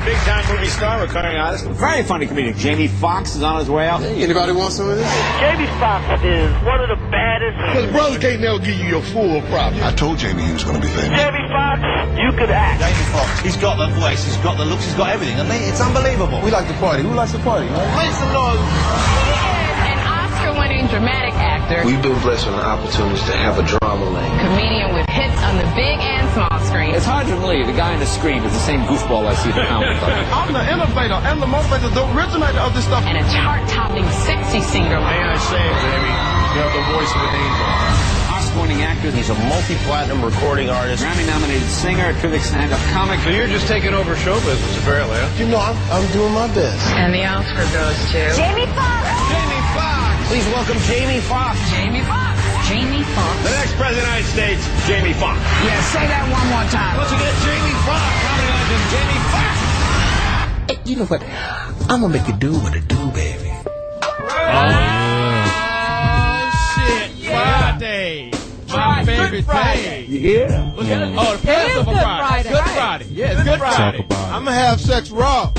big-time movie star, recurring artist, very funny comedian. Jamie Foxx is on his way out. Hey, anybody want some of this? Jamie Foxx is one of the baddest. Because brothers can't never give you your full profit. I told Jamie he was going to be famous. Jamie Foxx, you could act. Jamie Foxx, he's got the voice, he's got the looks, he's got everything. I mean, it's unbelievable. We like to party. Who likes to party? Make some noise. He is an Oscar-winning dramatic actor. We've been blessed with an opportunity to have a drama lane. Comedian with hits on the big and small screen. It's hard to believe the guy on the screen is the same goofball I see at the comic book. I'm the innovator and the motivator, the originator of this stuff. And a chart-topping sexy singer. May I say, Jamie, you have the voice of an angel. Oscar-winning actor. He's a multi-platinum recording artist. Grammy-nominated singer, terrific stand-up comic. So you're just taking over show business, apparently, huh? You know, I'm doing my best. And the Oscar goes to... Jamie Foxx. Jamie Foxx. Please welcome Jamie Foxx. Jamie Foxx. Jamie Foxx. The next president of the United States, Jamie Foxx. Yeah, say that one more time. Once again, Jamie Foxx. Comedy legend, Jamie Foxx. Hey, you know what? I'm gonna make you do what it do, baby. Shit. Friday. My favorite day. Yeah. Oh, the Passover Friday. Good Friday. Yeah, it's Good Friday. I'm gonna have sex raw.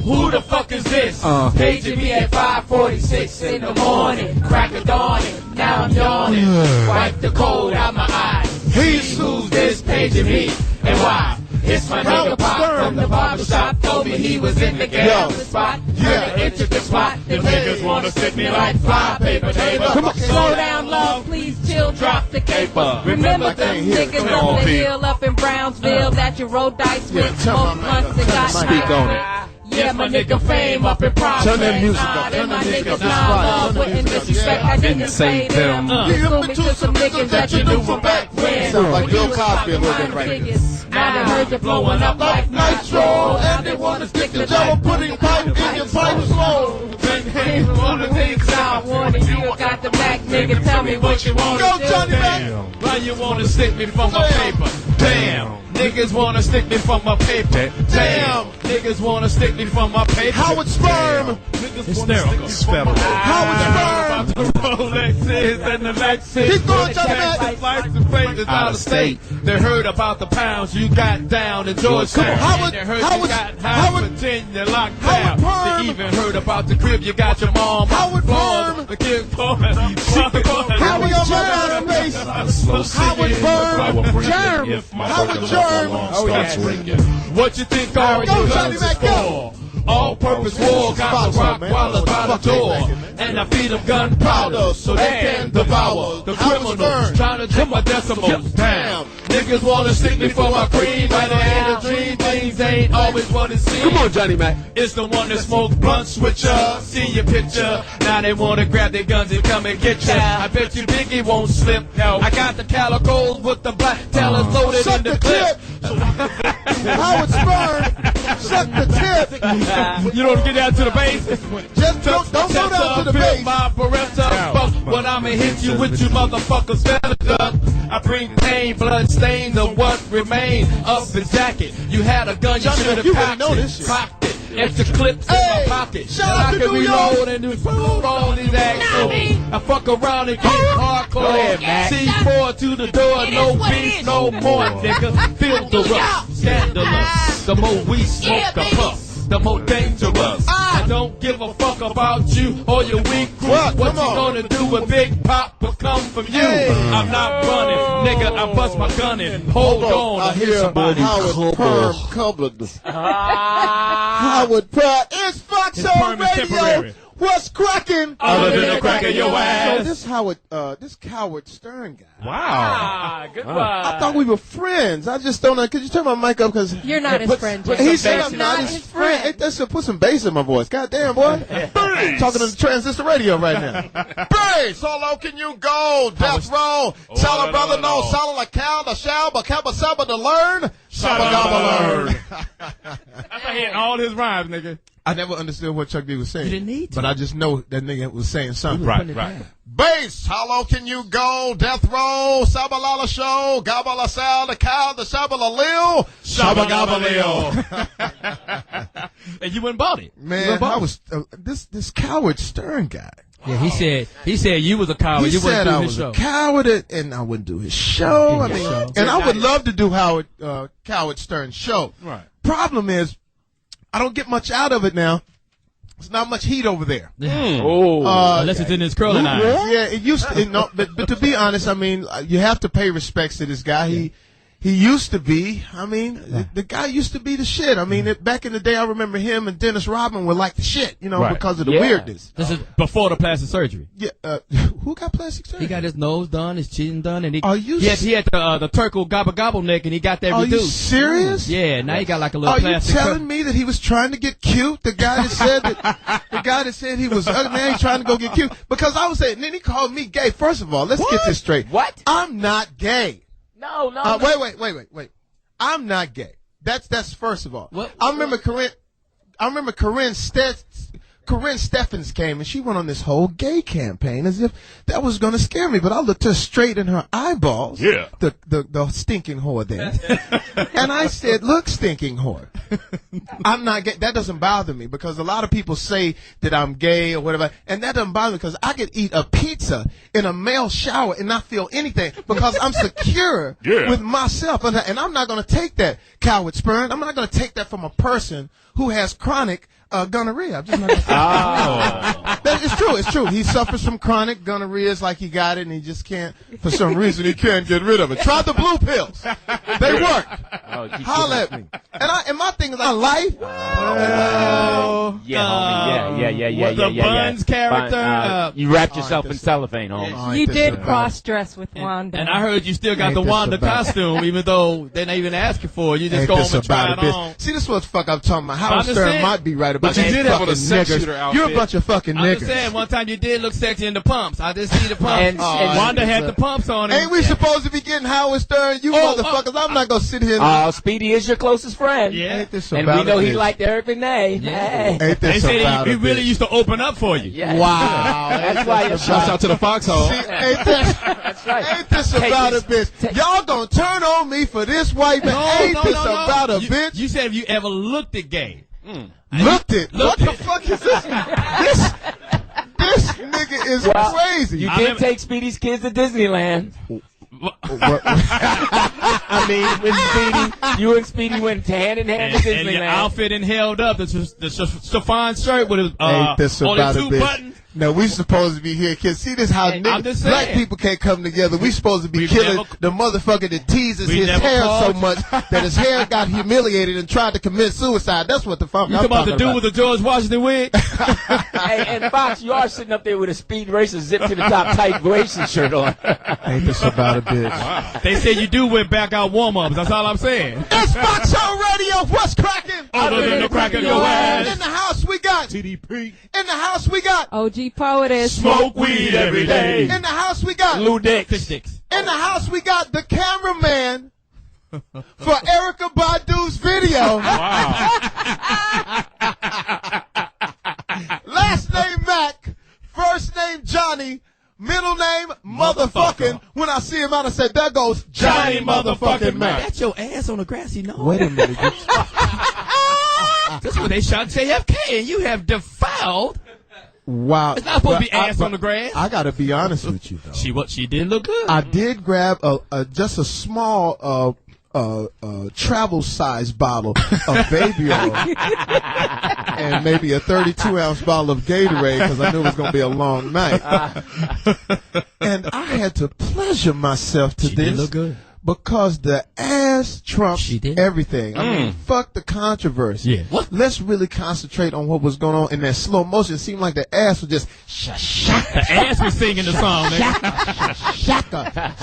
Who the fuck is this? Paging me at 5:46 in the morning. Crack of dawning. Now I'm yawning. Wipe the cold out my eyes. He's who's this paging me and why? It's my nigga Pop from the barbershop. Told me he was in the gambling spot. Yeah, entered the spot. The niggas wanna sit me like fly paper table. Come on. Slow down, love, please chill, drop the caper. Remember them niggas on the hill up in Brownsville that you rolled dice with both months and got Speak on it. Yeah, my nigga Fame up in Providence. Turn that music up. Turn Turn that that nigga music Nah, up. love wouldn't disrespect. I didn't say them. Give me to some niggas that you knew from back when. Sounds like Bill Cosby a little bit right there. Now they heard you blowing up like nitro, and they wanna stick the jello pudding pipe in your pipe slow. Hey, one of the things I wanted, you got the Mack, nigga. Tell me what you wanna Go, do. Johnny Mack. Why you wanna stick me from my paper? Damn, niggas wanna stick me from my paper. Damn, niggas wanna stick me from my paper. Howard Sperm. Hysterical. Howard Sperm. The Rolexes and the Lexus. Keep going, Johnny Mack. This life is faith is out of state. They heard about the pounds you got down in Georgetown. Howard- They heard Howard- you got Howard- Virginia locked Howard down. Perm. They even heard about the crib you got your mom. Howard Perm. The kid Howard Germ. Howard Germ. Germ. Howard Germ. What you think all Go, you Johnny guns Mack, is for? All-purpose war, got the rock while the door, and I feed them gunpowder so they can devour the criminals trying to take my decimals down. Niggas wanna stick me for my cream, but I ain't a dream. Things ain't always what it seems. Come on, Johnny Mack. It's the one that smoke blunts with ya. See your picture. Now they wanna grab their guns and come and get ya. I bet you Biggie won't slip. No. I got the calicos with the black tellers loaded Suck in the the clip. Howard Sperm. Suck the tip. You don't get down to the base. Just don't go down to the base. My Beretta, fuck what I'ma hit you with, you motherfuckers better duck. I bring pain, blood stain, the what remain up the jacket. You had a gun, you should have packed it. Cocked it. Extra clips in my pocket. Shout out to New York. Reload and do roll these axles. I fuck around and get hardcore. C4 to the door, no beef, no more, nigga. Feel the rush, scandalous. The more we smoke, the puff. The more dangerous. I don't give a fuck about you or your weak crew. What you gonna do when Big Pop will come from you? I'm not running, nigga. I bust my gun in. Hold on, I hear somebody. Howard Perm Cumberland. Howard Perm. It's Foxxhole Radio. What's cracking? Other than the crack of your So ass. this Coward Stern guy. Wow. Good one. I thought we were friends. I just don't know. Could you turn my mic up? Because You're not his friend, Jay. he said I'm You're not his friend. Hey, that should put some bass in my voice. God damn, boy. Talking to the transistor radio right now. Bass. How low can you go? Death row. Tell a brother no. Solid like cow. The shall. But kappa saba to learn. Shabba gabba learn. I'm hitting all his rhymes, nigga. I never understood what Chuck D was saying. You didn't need to. But I just know that nigga was saying something. Right. Bass, how low can you go? Death row, Sabalala show, Gabala sal, the cow, the Shabala lil, Shabba Gabba lil. And you went and bought it. Man, I was this Coward Stern guy. Yeah, he said you was a coward. He you said wouldn't do I his was show. a coward and I wouldn't do his show. And I would love to do Coward Stern's show. Right. Problem is, I don't get much out of it now. There's not much heat over there. Unless it's in his curling iron. Yeah, it used to. No, but to be honest, I mean, you have to pay respects to this guy. He used to be. I mean, the guy used to be the shit. I mean, back in the day, I remember him and Dennis Rodman were like the shit, you know, because of the weirdness. This is before the plastic surgery. Yeah. Who got plastic surgery? He got his nose done, his chin done, and he Are you he had the turtle gobble neck, and he got that reduced. Are you serious? Yeah. Now he got like a little Are plastic. you telling me that he was trying to get cute? The guy that said he was ugly, man, he's trying to go get cute. Because I was saying, and then he called me gay. First of all, let's get this straight. What? I'm not gay. No. Wait. I'm not gay. That's first of all. What? I remember Corinne Steffens came and she went on this whole gay campaign as if that was going to scare me. But I looked her straight in her eyeballs. Yeah. The stinking whore there. And I said, look, stinking whore. I'm not gay. That doesn't bother me because a lot of people say that I'm gay or whatever. And that doesn't bother me because I could eat a pizza in a male shower and not feel anything because I'm secure with myself. And I'm not going to take that coward sperm. I'm not going to take that from a person who has chronic gonorrhea. I'm just not gonna say it's true. He suffers from chronic gonorrhea. It's like he got it and he just can't, for some reason, he can't get rid of it. Try the blue pills. They work. Holler at me. And my thing is, I life. The Buns character. You wrapped yourself in cellophane, Holmes. You did cross-dress with Wanda. And I heard you still got the Wanda costume, even though they're not even asking for it. You just go home and try it on. See, this is what the fuck I'm talking about. Howard Stern might be right about But you did have on a sex niggers. shooter outfit. You're a bunch of fucking I'm niggas. just saying, one time you did look sexy in the pumps. I just see the pumps. Wanda had the pumps on. Ain't we supposed to be getting Howard Stern? You motherfuckers, I'm not going to sit here and... Speedy is your closest friend. Yeah. And we know he liked Eric Benet. Yeah. Hey. Ain't They this said about he a really bitch? used to open up for you. Yeah. Wow. That's why Shouts out to the Foxxhole. See, That's right. ain't this about a bitch? Y'all gonna turn on me for this white man? Ain't this about a bitch? You said if you ever looked at gay. Looked it. What the fuck is this? This nigga is crazy. You did take Speedy's kids to Disneyland. I mean, with Speedy, you and Speedy went hand in hand to Disneyland. And your outfit and held up. The chiffon shirt with Ain't this only about a 2 bitch? buttons. No, we supposed to be here, kids. See this how I'm niggas, just black saying. people can't come together. We supposed to be We've killing never- the motherfucker that teases We've his never hair so called- much that his hair got humiliated and tried to commit suicide. That's what the fuck You I'm talking about the talking dude with the George Washington wig? Hey, and Fox, you are sitting up there with a Speed Racer zip to the top tight racing shirt on. Ain't this about a bitch? They say you do wear back out warm-ups. That's all I'm saying. It's Foxxhole Radio. What's cracking? Other than the crack of your ass. In the house we got TDP. In the house we got OG Poetess. Smoke weed every day. In the house we got Lou Dix. Fish sticks. In the house we got the cameraman for Erykah Badu's video. Wow. Last name Mack, first name Johnny, middle name motherfucking. When I see him out, I say, there goes Johnny motherfucking Mack. That's your ass on a grassy knoll. Wait a minute. That's when they shot JFK, and you have defiled. Wow. It's not supposed to be ass on the grass. I gotta be honest with you though. She did look good. I did grab just a small travel size bottle of baby oil and maybe a 32-ounce bottle of Gatorade because I knew it was going to be a long night. And I had to pleasure myself to She this did look good. because the ass trumps She did. everything. I mean, fuck the controversy. Yeah. What? Let's really concentrate on what was going on in that slow motion. It seemed like the ass was just The ass was singing the song, nigga. shaka.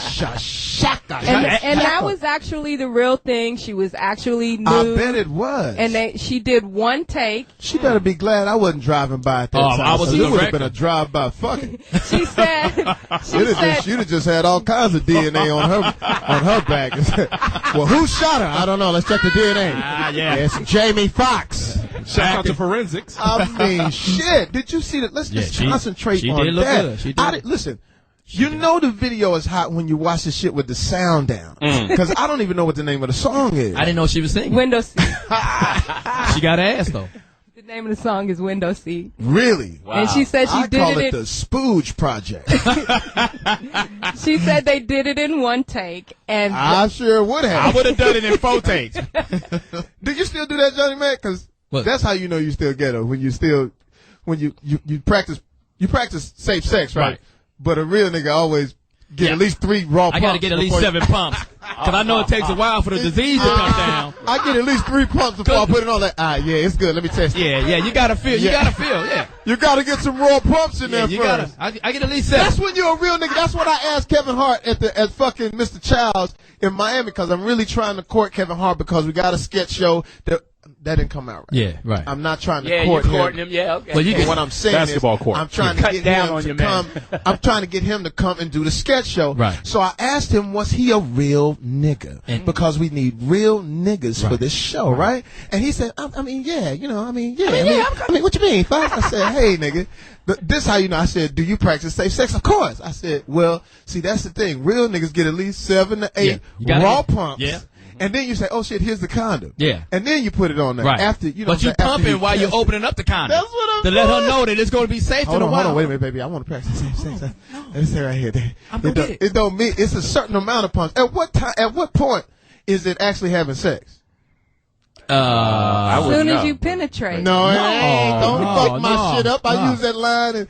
And that was actually the real thing. She was actually nude. I bet it was. And she did one take. She better be glad I wasn't driving by at that time. I was so a it would have director. been a drive-by fucking. She said, You'd have just had all kinds of DNA on her back. Well, who shot her? I don't know. Let's check the DNA. Yeah. It's Jamie Foxx. Shout out to forensics. I mean, shit. Did you see that? Let's just concentrate she on did look that. good. She did. Listen. You know the video is hot when you watch the shit with the sound down. Because I don't even know what the name of the song is. I didn't know she was singing. window seat. She got ass, though. The name of the song is Window Seat. Really? Wow. And she said I did call it it the Spooge Project. She said they did it in one take. And I sure would have. I would have done it in 4 takes. Do you still do that, Johnny Mac? Because What? That's how you know you still ghetto when you practice safe sex, right? But a real nigga always get at least 3 raw pumps. I gotta get at least 7 pumps. Cause I know it takes a while for the disease to come down. I get at least 3 pumps before I put it on. Like, yeah, it's good. Let me test it. Yeah, you gotta feel. Yeah. You gotta get some raw pumps in there first. I get at least 7. That's when you're a real nigga. That's what I asked Kevin Hart at fucking Mr. Childs in Miami, because I'm really trying to court Kevin Hart because we got a sketch show that didn't come out right. Yeah, right. I'm not trying to Yeah, court you're courting him. Yeah, okay. Well, what I'm saying Basketball is, court. I'm trying to get him to come. I'm trying to get him to come and do the sketch show. Right. So I asked him, was he a real nigga? Because we need real niggas for this show, right? And he said, I mean, what you mean, Fox? I said, hey, nigga. This how you know. I said, do you practice safe sex? Of course. I said, well, see, that's the thing. Real niggas get at least 7 to 8 raw pumps. Yeah. And then you say, oh shit, here's the condom. Yeah. And then you put it on there. Right. After, but you pumping while you're opening up the condom. That's what I'm to let her know that it's going to be safe in a while. Hold on, wait a minute, baby. I want to practice safe sex. Let's say right here. It don't mean, it's a certain amount of pumps. At what point is it actually having sex? As soon as you penetrate. No, it ain't. Don't fuck my shit up. I use that line and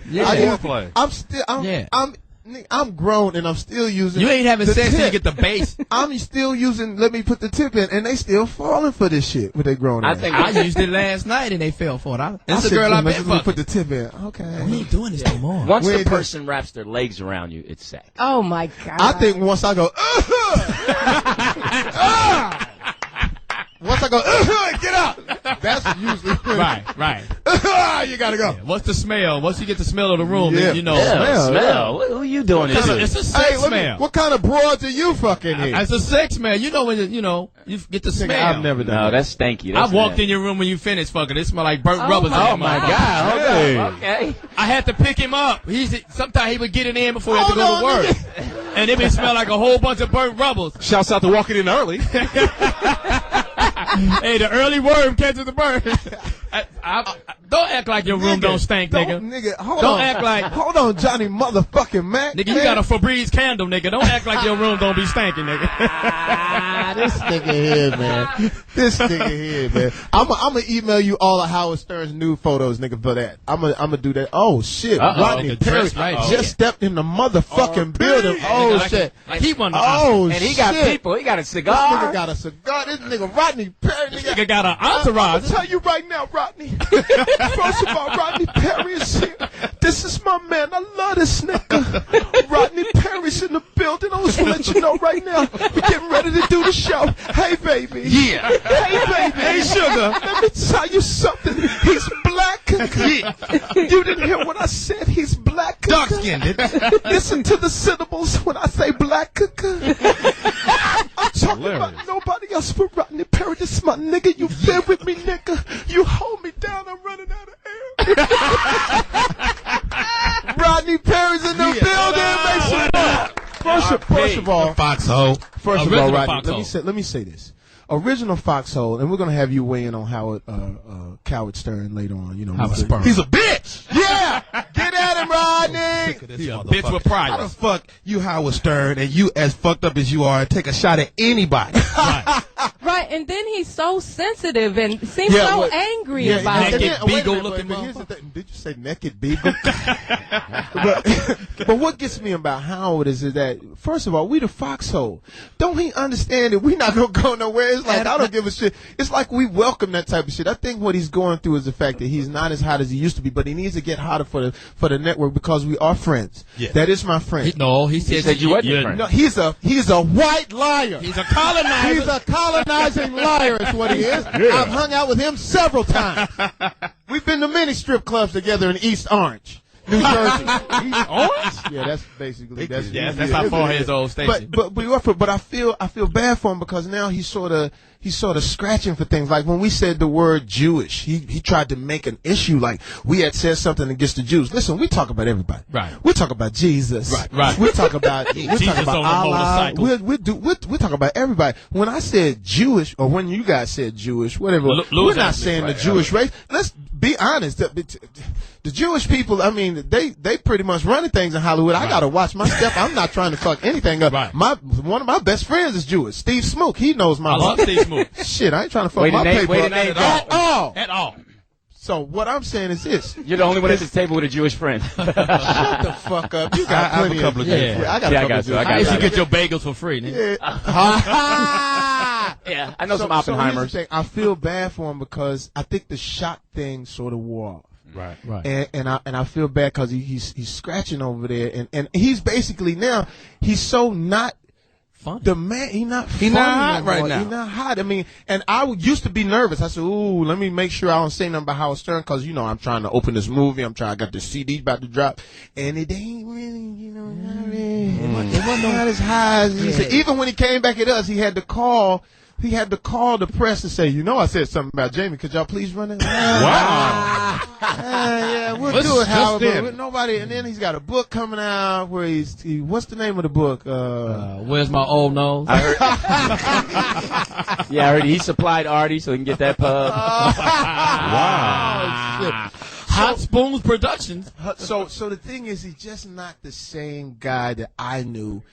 I'm grown and I'm still using. You ain't having sex tip. till you get the base. I'm still using. Let me put the tip in, and they still falling for this shit when they grown. I used it last night and they fell for it. That's the girl I've been fucking. Put the tip in. Okay. We ain't doing this no more. Once the person wraps their legs around you, it's sex. Oh my God. I think once I go, once I go, get out. That's usually right. You gotta go. Yeah. What's the smell? Once you get the smell of the room, yeah. then you know. Smell. Who are you doing this to? It's a sex smell. What kind of broads are you fucking here? It's a sex smell. You know when you get the smell. I've never done that. No, that's stanky. I walked in your room when you finished fucking. It smelled like burnt rubber. Oh my God. Hey. Okay. I had to pick him up. Sometimes he would get it in before he had to go to work. And it would smell like a whole bunch of burnt rubbers. Shouts out to walking in early. Hey, the early worm catches the bird. Don't act like your room don't stink, nigga. Don't act like. Hold on, Johnny motherfucking Mack. Nigga, you got a Febreze candle, nigga. Don't act like your room don't be stinking, nigga. This nigga here, man. This nigga here, man. I'm gonna email you all of Howard Stern's nude photos, nigga, for that. I'm gonna do that. Oh shit, Rodney Perry just stepped in the motherfucking building. Oh shit. Like he won the Oh and he got people. He got a cigar. This nigga got a cigar. This nigga Rodney Perry. Nigga got an entourage. I'll tell you right now, Rodney. First of all, Rodney Perry is here. This is my man. I love this nigga. Rodney Perry's in the building. I just want to let you know right now. We're getting ready to do the show. Hey, baby. Yeah. Hey, baby. Hey, sugar. Let me tell you something. He's black. Yeah. You didn't hear what I said. He's black. Dark-skinned. Listen to the syllables when I say black. I'm talking about nobody else but Rodney Perry. This is my nigga. You feel with me, nigga? You hold me down. I'm running out of air. Rodney Perry's in the building. Make sure. First of all, Foxxhole. First of all, Rodney, let me say this. Original Foxxhole, and we're gonna have you weigh in on Howard Stern later on. You know, he's a bitch. Yeah, get at him, Rodney. He's a bitch with pride. How the fuck you, Howard Stern, and you as fucked up as you are, take a shot at anybody? Right, and then he's so sensitive and seems so angry about it. Naked beagle looking motherfucker. Did you say naked beagle? but what gets me about Howard is that, first of all, we the Foxxhole. Don't he understand that we not gonna go nowhere? It's like, I don't give a shit. It's like we welcome that type of shit. I think what he's going through is the fact that he's not as hot as he used to be, but he needs to get hotter for the network because we are friends. Yeah. That is my friend. He said you wasn't friend. No, he's a white liar. He's a colonizer. He's a colonizing liar is what he is. Yeah. I've hung out with him several times. We've been to many strip clubs together in East Orange, New Jersey. East Orange? Yeah, that's basically that's how far his old station. But I feel bad for him because now he's sort of scratching for things. Like when we said the word Jewish, he tried to make an issue like we had said something against the Jews. Listen, we talk about everybody. Right. We talk about Jesus. Right. We talk about Allah. We talk about everybody. When I said Jewish, or when you guys said Jewish, whatever, we're not saying the Jewish race. Let's be honest. The Jewish people, I mean, they pretty much running things in Hollywood. I gotta watch my step. I'm not trying to fuck anything up. Right. One of my best friends is Jewish. Steve Smook. He knows my. I love Steve Smook. Shit, I ain't trying to fuck my paper up at all. at all. So what I'm saying is this. You're the only one at this table with a Jewish friend. Shut the fuck up. You got plenty couple of Jewish friends. I got a couple of Jewish I friends. used to get your bagels for free. Yeah. Yeah, I know some Oppenheimers. So here's the thing. I feel bad for him because I think the shock thing sort of wore off. Right. And I feel bad because he's scratching over there, and he's basically now he's so not funny. The man, he's not funny hot anymore. right now. He's not hot. I mean, and I used to be nervous. I said, "Ooh, let me make sure I don't say nothing about Howard Stern because I'm trying to open this movie. I got the CD about to drop, and it ain't really, not really. It wasn't not as high as he said. Even when he came back at us, he had to call. He had to call the press and say, I said something about Jamie. Could y'all please run it? Wow. Yeah, we'll do it, Howard. But nobody. And then he's got a book coming out where what's the name of the book? Where's my old nose? I heard he supplied Artie so he can get that pub. Wow. Shit. Hot Spoons Productions. So the thing is, he's just not the same guy that I knew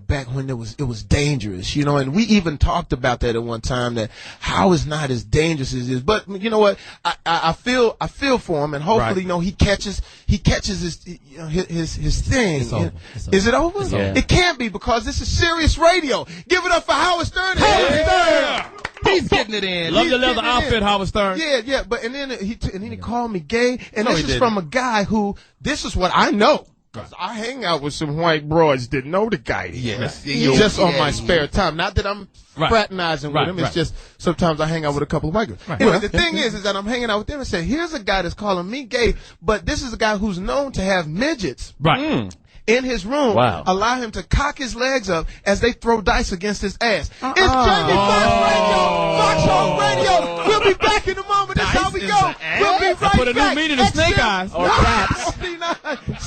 back when it was dangerous, and we even talked about that at one time, that how it's not as dangerous as it is. But you know what? I feel for him, and hopefully, he catches his thing. It's over. Is it over? Yeah. It can't be, because this is serious radio. Give it up for Howard Stern. Howard Stern. He's getting it in. Love your leather outfit, Howard Stern. Yeah. But and then he called me gay, and this is from a guy who, this is what I know. Because I hang out with some white broads that know the guy. Yes. Just on my spare time. Not that I'm fraternizing with him. It's just sometimes I hang out with a couple of white girls. Right. Anyway, the thing is that I'm hanging out with them and say, here's a guy that's calling me gay, but this is a guy who's known to have midgets. Right. In his room, allow him to cock his legs up as they throw dice against his ass. It's Jamie Foxx Radio, Foxxhole Radio. We'll be back in a moment. That's how we go. We'll be right back. Put a new meaning in snake eyes. Or caps.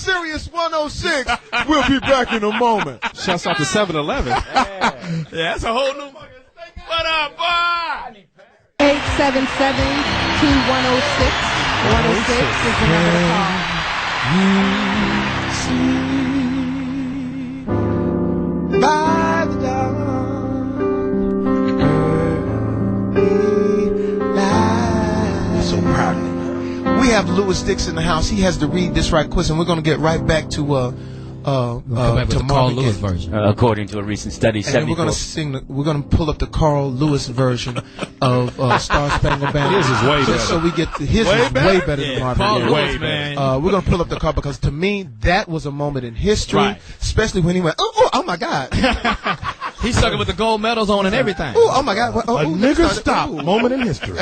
Sirius 106. We'll be back in a moment. Shouts out to 7-Eleven. Yeah, that's a whole new fucking thing. What up, boy? 877-2106. 106 is the number to call. By the dawn, so proud of me. We have Louis Dix in the house. He has to read this right quick, and we're going to get right back to Come back with the Carl Lewis version. According to a recent study, and we're going to we're going to pull up the Carl Lewis version of Star Spangled Banner. His is way better. So we get his is way better than Marvin Carl Gaye. Lewis, man. We're going to pull up the car because to me that was a moment in history, especially when he went, oh my God. He's sucking with the gold medals on and everything. Oh my God. A nigga stop. Moment in history.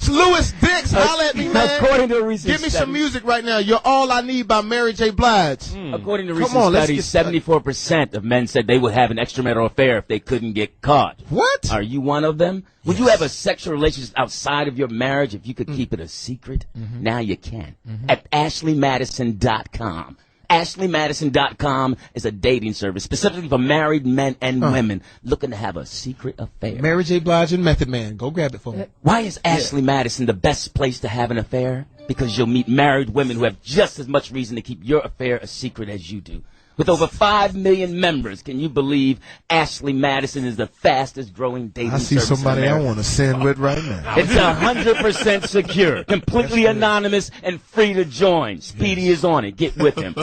Louis Dix, holla at me, man. According to a recent Give me study, some music right now. You're All I Need by Mary J. Blige. According to recent studies, 74% of men said they would have an extramarital affair if they couldn't get caught. What? Are you one of them? Would you have a sexual relationship outside of your marriage if you could keep it a secret? Now you can. At AshleyMadison.com. AshleyMadison.com is a dating service specifically for married men and women looking to have a secret affair. Mary J. Blige and Method Man. Go grab it for me. Why is Ashley Madison the best place to have an affair? Because you'll meet married women who have just as much reason to keep your affair a secret as you do. With over 5 million members, can you believe Ashley Madison is the fastest growing dating service? I see somebody in I America? want to send with right now. It's 100% secure, completely anonymous, and free to join. Speedy is on it. Get with him.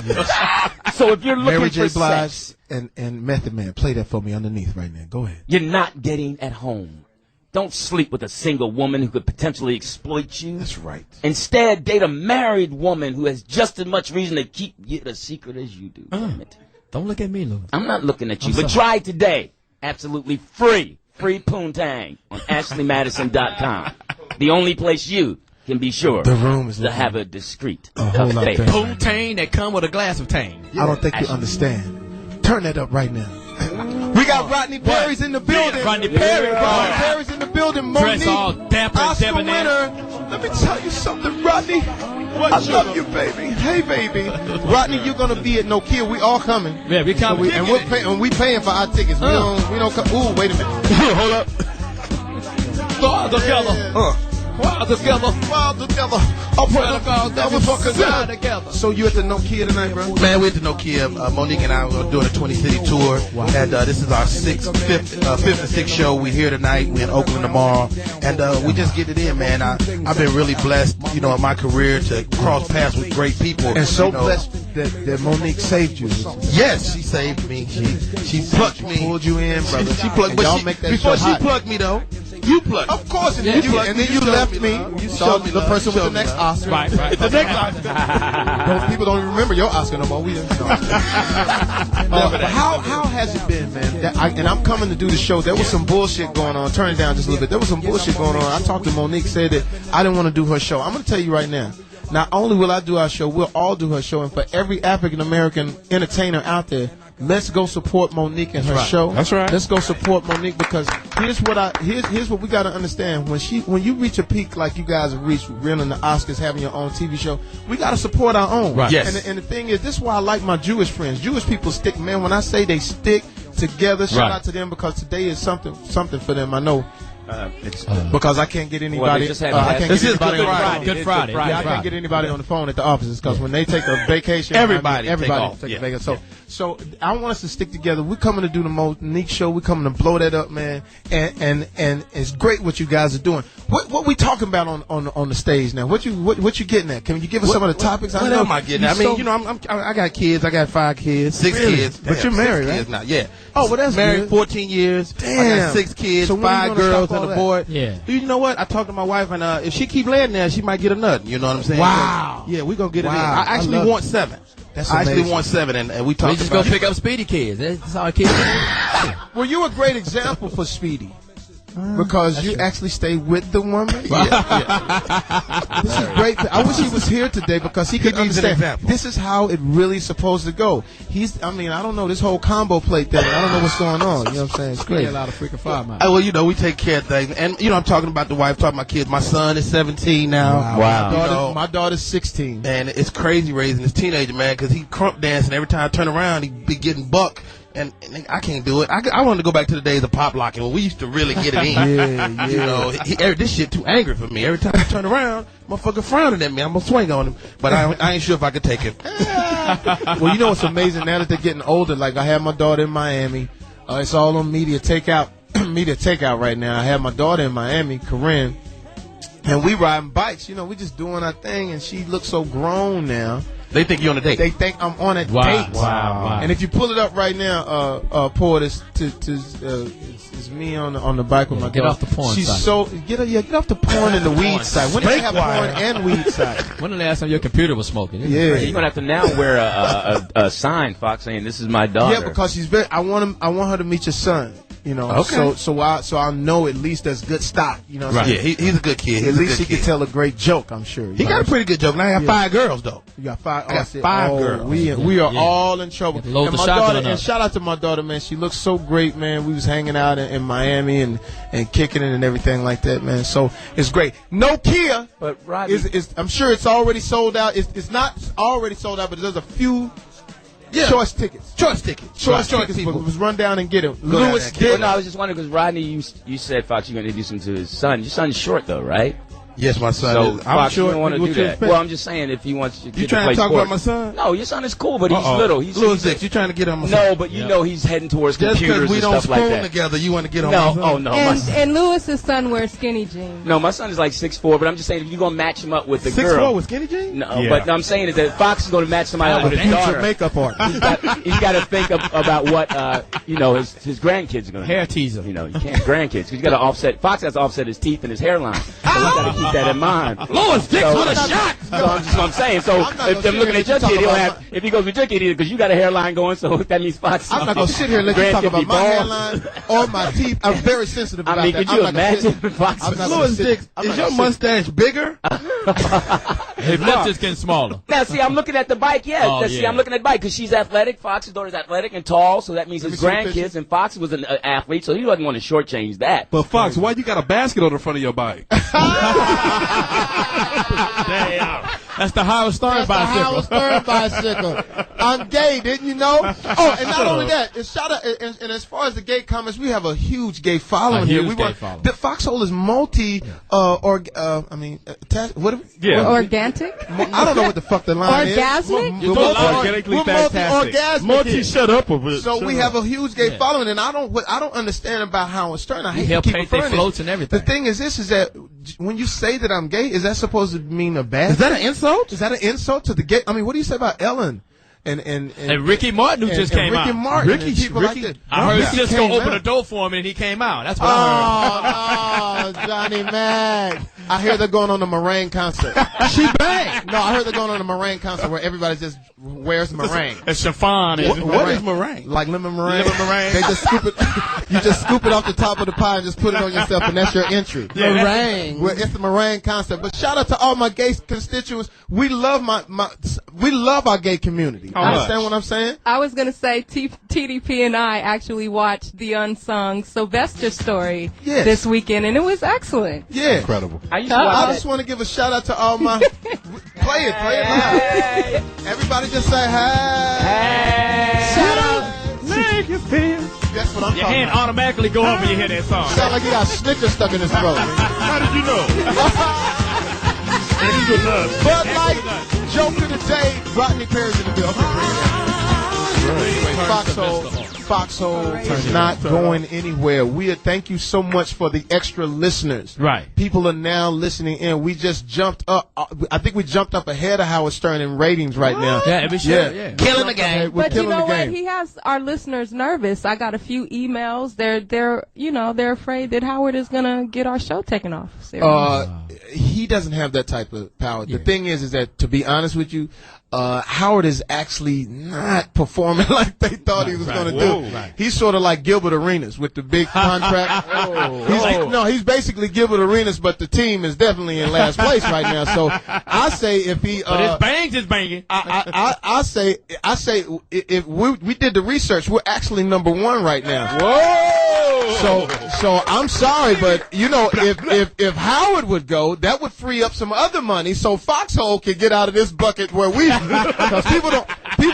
So if you're looking Mary J. for Blige sex, and Method Man, play that for me underneath right now. Go ahead. you're not getting at home. Don't sleep with a single woman who could potentially exploit you. That's right. Instead, date a married woman who has just as much reason to keep it a secret as you do. Damn it. Don't look at me, Louis. I'm not looking at you, but try today. Absolutely free. Free poontang on AshleyMadison.com. The only place you can be sure The room is to have a discreet whole lot affair. better. Poutine that come with a glass of tang. I don't think you understand. Turn that up right now. We got Rodney Perry's in the building. Rodney Perry, Rodney Perry's in the building. Monique, Dress all dapper and Oscar debonair. winner. Let me tell you something, Rodney. I love you, baby. Hey, baby. Rodney, you're gonna be at No Kill. We all coming. Yeah, we coming. And we paying for our tickets. We don't come. Ooh, wait a minute. Hold up. Stars together. What? Wild together. Wild together. Up Swear to God, that was fucking good. together. So you at the Nokia tonight, bro? Man, we're at the Nokia. Monique and I are doing a 20-city tour. Wow. And this is our fifth and sixth show. We're here tonight. We're in Oakland tomorrow. And we just get it in, man. I've been really blessed, in my career to cross paths with great people. And so blessed that Monique saved you. Yes, she saved me. She plucked me. Pulled you in, brother. She plugged me. Before she plugged me, though, you plugged me. Of course, and then you left me. You saw the person with the next Oscar. Right. The next Oscar. People don't even remember your Oscar no more. We didn't know. How has it been, man? And I'm coming to do the show. There was some bullshit going on. Turn it down just a little bit. There was some bullshit going on. I talked to Monique, said that I didn't want to do her show. I'm going to tell you right now. Not only will I do our show, we'll all do her show. And for every African-American entertainer out there, let's go support Monique and her show. That's right. Let's go support Monique, because here's what we got to understand. When you reach a peak like you guys have reached, winning the Oscars, having your own TV show, we got to support our own. Right. Yes. And the thing is, this is why I like my Jewish friends. Jewish people stick, man. When I say they stick together, shout out to them, because today is something for them. I know. Because I can't get anybody. Good Friday. I can't get anybody on the phone at the offices, because when they take a vacation, Everybody take a vacation. So I want us to stick together. We're coming to do the Monique show. We're coming to blow that up, man. And it's great what you guys are doing. What we talking about on the stage now? What you getting at? Can you give us some of the topics? What am I getting at? I mean, I got kids. I got 5 kids, 6 kids. But you're married, right? Now. Yeah. Oh, well, that's married good. 14 years. Damn. I got 6 kids, So 5 girls on the board. Yeah. You know what? I talked to my wife, and if she keep laying there, she might get a nut. You know what I'm saying? Wow. Yeah, we're gonna get it in. Wow. I actually want 7. That's I actually amazing. want 7, and we We talked just about go pick up Speedy kids. That's all kids. Well, you're a great example for Speedy. Because you actually stay with the woman. This is great. I wish he was here today, because he could He needs an understand. example. This is how it really supposed to go. I don't know, this whole combo plate thing. I don't know what's going on. You know what I'm saying? It's great. A lot of freaking fire, man. Well, we take care of things, and I'm talking about the wife, talking about kids. My son is 17 now. Wow. My daughter's 16. And it's crazy raising this teenager, man, because he crump dancing every time I turn around. He be getting buck. And I can't do it. I want to go back to the days of pop locking when we used to really get it in. This shit too angry for me. Every time I turn around, motherfucker frowning at me. I'm gonna swing on him, but I ain't sure if I could take it. Well, you know what's amazing now that they're getting older? Like, I have my daughter in Miami. It's all on media takeout right now. I have my daughter in Miami, Corinne, and we riding bikes. We just doing our thing, and she looks so grown now. They think you're on a date. They think I'm on a date. Wow. And if you pull it up right now, Poetess, it's me on the bike with my get daughter. off the porn She's site. get off the porn and the weed side. When did they have porn and weed side? When the last time your computer was smoking? Yeah. You're gonna have to now wear a sign, Fox, saying this is my daughter. Yeah, because she's very. I want her to meet your son. Okay. So I know at least there's good stock. Right. Yeah, he's a good kid. At least he can tell a great joke. I'm sure. He got a pretty good joke. Now I got 5 girls though. You got 5. I got 5 girls. We are all in trouble. Load And the my shotgun daughter, up. and shout out to my daughter, man. She looks so great, man. We was hanging out in Miami and kicking it and everything like that, man. So it's great. Nokia, But Rodney, is I'm sure it's already sold out. It's not already sold out, but there's a few choice tickets. Choice tickets. Choice tickets. But let's run down and get it. Go down Lewis there. well, no, I was just wondering because Rodney, you said, Fox, you're going to introduce him to his son. Your son's short, though, right? Yes, my son. So, is. Fox, sure you don't want to what do you that. expect. Well, I'm just saying if he wants your kid You trying play to talk sports. about my son? No, your son is cool, but he's little. He's Little Dix, you trying to get on my son? No, but you know he's heading towards Just computers because we and don't stuff like spoon that. together, you want to get on No, my son? oh no, my son. And Lewis's son wears skinny jeans. No, my son is like 6'4", but I'm just saying if you're gonna match him up with the 6'4" girl. with skinny jeans? No, but I'm saying is that Fox is going to match somebody up with his daughter. makeup art. He's got to think about what his grandkids are going to Hair teaser. You can't grandkids. 'Cause he's got to offset. Fox has to offset his teeth and his hairline. So he's got to keep that in mind. Lewis Dix with a shot. So I'm saying. So if I'm looking at your kid, he'll have. If he goes with your kid, because you got a hairline going, so that means Fox. I'm not going to sit here and let you talk about my hairline or my teeth. I'm very sensitive about I mean, that. could you imagine Fox? Louis Dix, is your mustache bigger? His lips just getting smaller. Now, see, I'm looking at the bike. See, I'm looking at the bike because she's athletic. Fox's daughter's athletic and tall, so that means his grandkids. And Fox was an athlete, so he doesn't want to shortchange that. But Fox, why you got a basket on the front of your bike? Damn. That's the Howard Stern That's the bicycle. Howard Stern bicycle. I'm gay, didn't you know? Oh, and not only that, shout out, and as far as the gay comments, we have a huge gay following here. The Foxxhole is Organic? I don't know what the fuck the line Orgasmic? is. Organically fantastic. Multi, shut up a bit. So we have a huge gay following, and I don't understand about Howard Stern. I hate to help keep paint their referring floats to and everything. The thing is that when you say that I'm gay, is that supposed to mean a bad? Is that an insult? Is that an insult to the gay? I mean, what do you say about Ellen? And Ricky Martin, who just came Ricky out. Martin, and people like that. I heard Ricky Cisco came open out. the door for him and he came out. That's what I heard. Oh, no, Johnny Mack. I hear they're going on a meringue concert. She bang. No, I heard they're going on a meringue concert where everybody just wears meringue. It's chiffon. What is meringue? Like lemon meringue. Lemon meringue. They just scoop it. You just scoop it off the top of the pie and just put it on yourself, and that's your entry. Yeah, meringue. Well, it's the meringue concert. But shout out to all my gay constituents. We love we love our gay community. Understand what I'm saying? I was going to say TDP and I actually watched the Unsung Sylvester story this weekend, and it was excellent. Yeah. Incredible. I just want to give a shout out to all my play it loud. Everybody just say hey. Shout out. Make you feel. That's what I'm Your talking hand about. automatically go up when you hear that song. Sound like you got Snickers stuck in his throat. How did you know? But like joke of the day, Rodney Perry's in the building. Foxxhole is not going anywhere. Thank you so much for the extra listeners. Right. People are now listening in. We just jumped up. I think we jumped up ahead of Howard Stern in ratings right now. Yeah, we should. Yeah. Killing the game. We're But you killing know the what? game. He has our listeners nervous. I got a few emails. They're afraid that Howard is gonna get our show taken off. He doesn't have that type of power. The thing is that, to be honest with you, Howard is actually not performing like they thought he was going to do. Right. He's sort of like Gilbert Arenas with the big contract. He's basically Gilbert Arenas, but the team is definitely in last place right now. So I say if he, But his bangs is banging. I say if we did the research, we're actually number one right now. Whoa! So I'm sorry, but if Howard would go, that would free up some other money, so Foxxhole could get out of this bucket where we, because people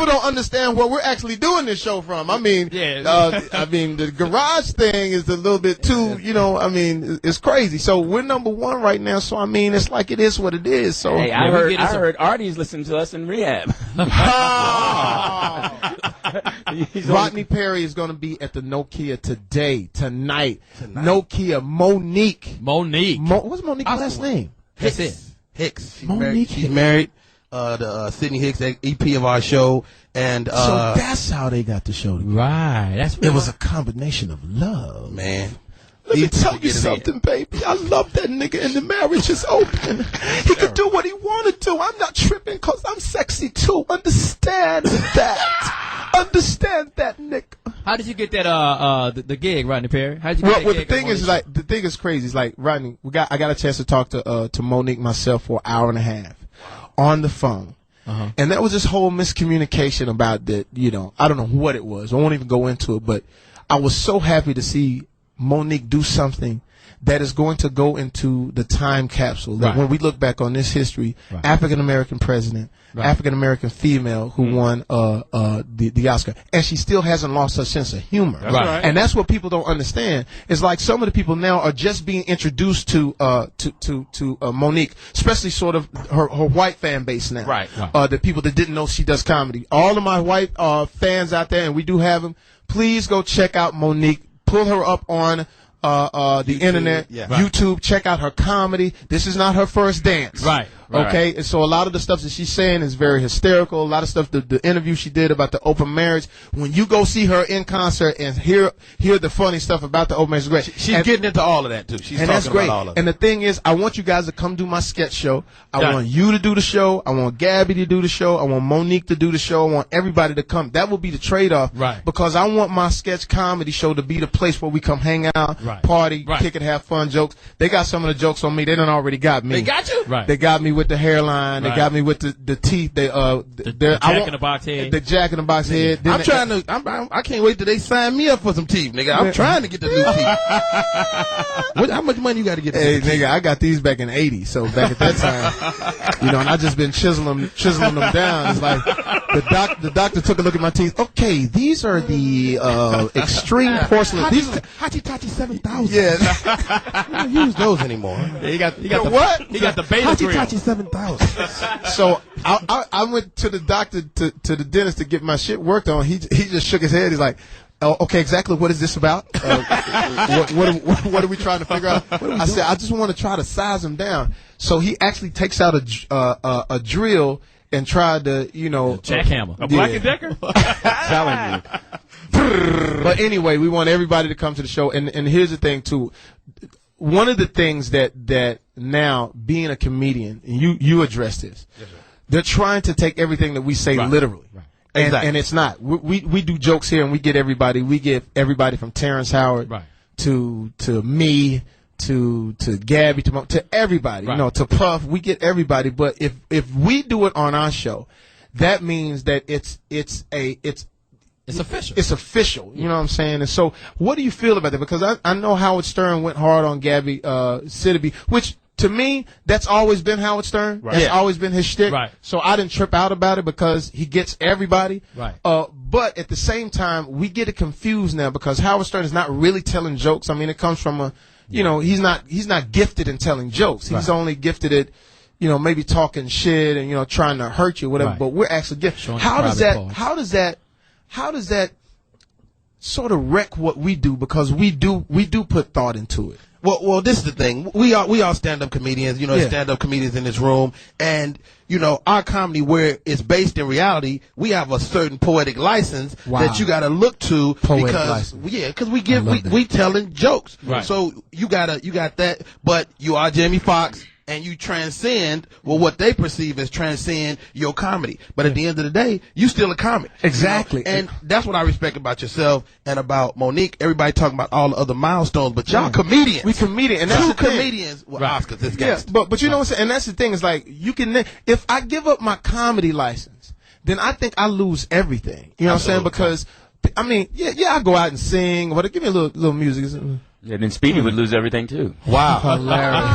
don't understand where we're actually doing this show from. I mean, the garage thing is a little bit too, it's crazy. So we're number one right now. So I mean, it's like it is what it is. So Hey, I heard Artie's listening to us in rehab. Rodney Perry is going to be at the Nokia tonight. Nokia Monique. What's Monique's last name? That's it. Hicks. She's married. The Sydney Hicks, EP of our show, and so that's how they got the show together. Right. It was a combination of love. man. Let me tell you something, baby. I love that nigga, and the marriage is open. He could do what he wanted to. I'm not tripping because I'm sexy too. Understand that. Understand that, nigga. How did you get that the gig, Rodney Perry? How did you get that gig? The thing is crazy. It's like, Rodney, I got a chance to talk to Monique myself for an hour and a half on the phone. And that was this whole miscommunication about that, I don't know what it was. I won't even go into it, but I was so happy to see Monique do something that is going to go into the time capsule. That when we look back on this history, African-American president, African-American female who won the Oscar, and she still hasn't lost her sense of humor. And that's what people don't understand. It's like some of the people now are just being introduced to Monique, especially sort of her white fan base now. The people that didn't know she does comedy. All of my white fans out there, and we do have them, please go check out Monique. Pull her up on the internet, YouTube. Check out her comedy. This is not her first dance. Okay, and so a lot of the stuff that she's saying is very hysterical. A lot of stuff, the interview she did about the open marriage. When you go see her in concert and hear the funny stuff about the open marriage, is great. She's getting into all of that too. She's and talking that's great. about all of it. And the thing is, I want you guys to come do my sketch show. I want you to do the show. I want Gabby to do the show. I want Monique to do the show. I want everybody to come. That will be the trade-off. Because I want my sketch comedy show to be the place where we come hang out, party, kick it, have fun, jokes. They got some of the jokes on me. They done already got me. They got you? Right. They got me with the hairline. They Right. got me with the teeth. They the Jack in the Box head. The Jack in the Box head. Then I'm trying to. I can't wait till they sign me up for some teeth, nigga. I'm trying to get the new teeth. How much money you got to get? Hey, nigga, I got these back in '80, so back at that time, and I just been chiseling them down. It's like the doctor took a look at my teeth. Okay, these are the extreme porcelain. These are Hachitachi 7000. yeah. We don't use those anymore. Yeah, he got The what? He got the beta grill. Hachitachi 7000. So I went to the doctor to the dentist to get my shit worked on. He just shook his head. He's like, "Oh, okay, exactly. What is this about? What are we trying to figure out?" I said, "I just want to try to size him down." So he actually takes out a drill and tried to, Jackhammer. A Black and Decker? telling you. But anyway, we want everybody to come to the show. And here's the thing too. One of the things that now being a comedian, and you address this, they're trying to take everything that we say literally. Right. And it's not. We do jokes here and we get everybody. We get everybody from Terrence Howard to me to Gabby to everybody. To Puff. We get everybody. But if we do it on our show, that means that it's official. It's official. You know what I'm saying? And so, what do you feel about that? Because I know Howard Stern went hard on Gabby Sidibe, which to me, that's always been Howard Stern. Right. That's always been his shtick. Right. So I didn't trip out about it because he gets everybody. Right. But at the same time, we get it confused now because Howard Stern is not really telling jokes. I mean, it comes from he's not gifted in telling jokes. He's only gifted at, maybe talking shit and, trying to hurt you, whatever. Right. But we're actually gifted. How does that sort of wreck what we do? Because we do put thought into it. Well, this is the thing. We all stand-up comedians, stand-up comedians in this room. And, our comedy, where it's based in reality, we have a certain poetic license that you got to look to. Because we telling jokes. Right. So you got that, but you are Jamie Foxx. And you transcend what they perceive as transcend your comedy. But at the end of the day, you still a comic. Exactly. And that's what I respect about yourself and about Monique. Everybody talking about all the other milestones, but y'all comedians. We comedians. And that's two comedians with Oscars this guy. Yeah, but you know what I'm saying? And that's the thing, is like, if I give up my comedy license, then I think I lose everything. You know what I'm saying? Because, I mean, I go out and sing, but give me a little music. Yeah, then Speedy would lose everything too. Wow. Hilarious.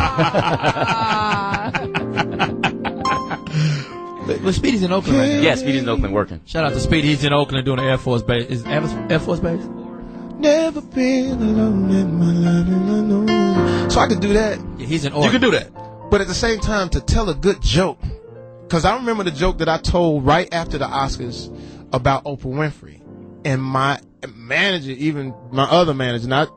But Speedy's in Oakland right now. Yeah, Speedy's in Oakland working. Shout out to Speedy. He's in Oakland doing the Air Force Base. Is Air Force Base? Never been alone in my life. So I could do that. Yeah, he's in Oakland. You can do that. But at the same time, to tell a good joke. Because I remember the joke that I told right after the Oscars about Oprah Winfrey. And my manager, even my other manager, not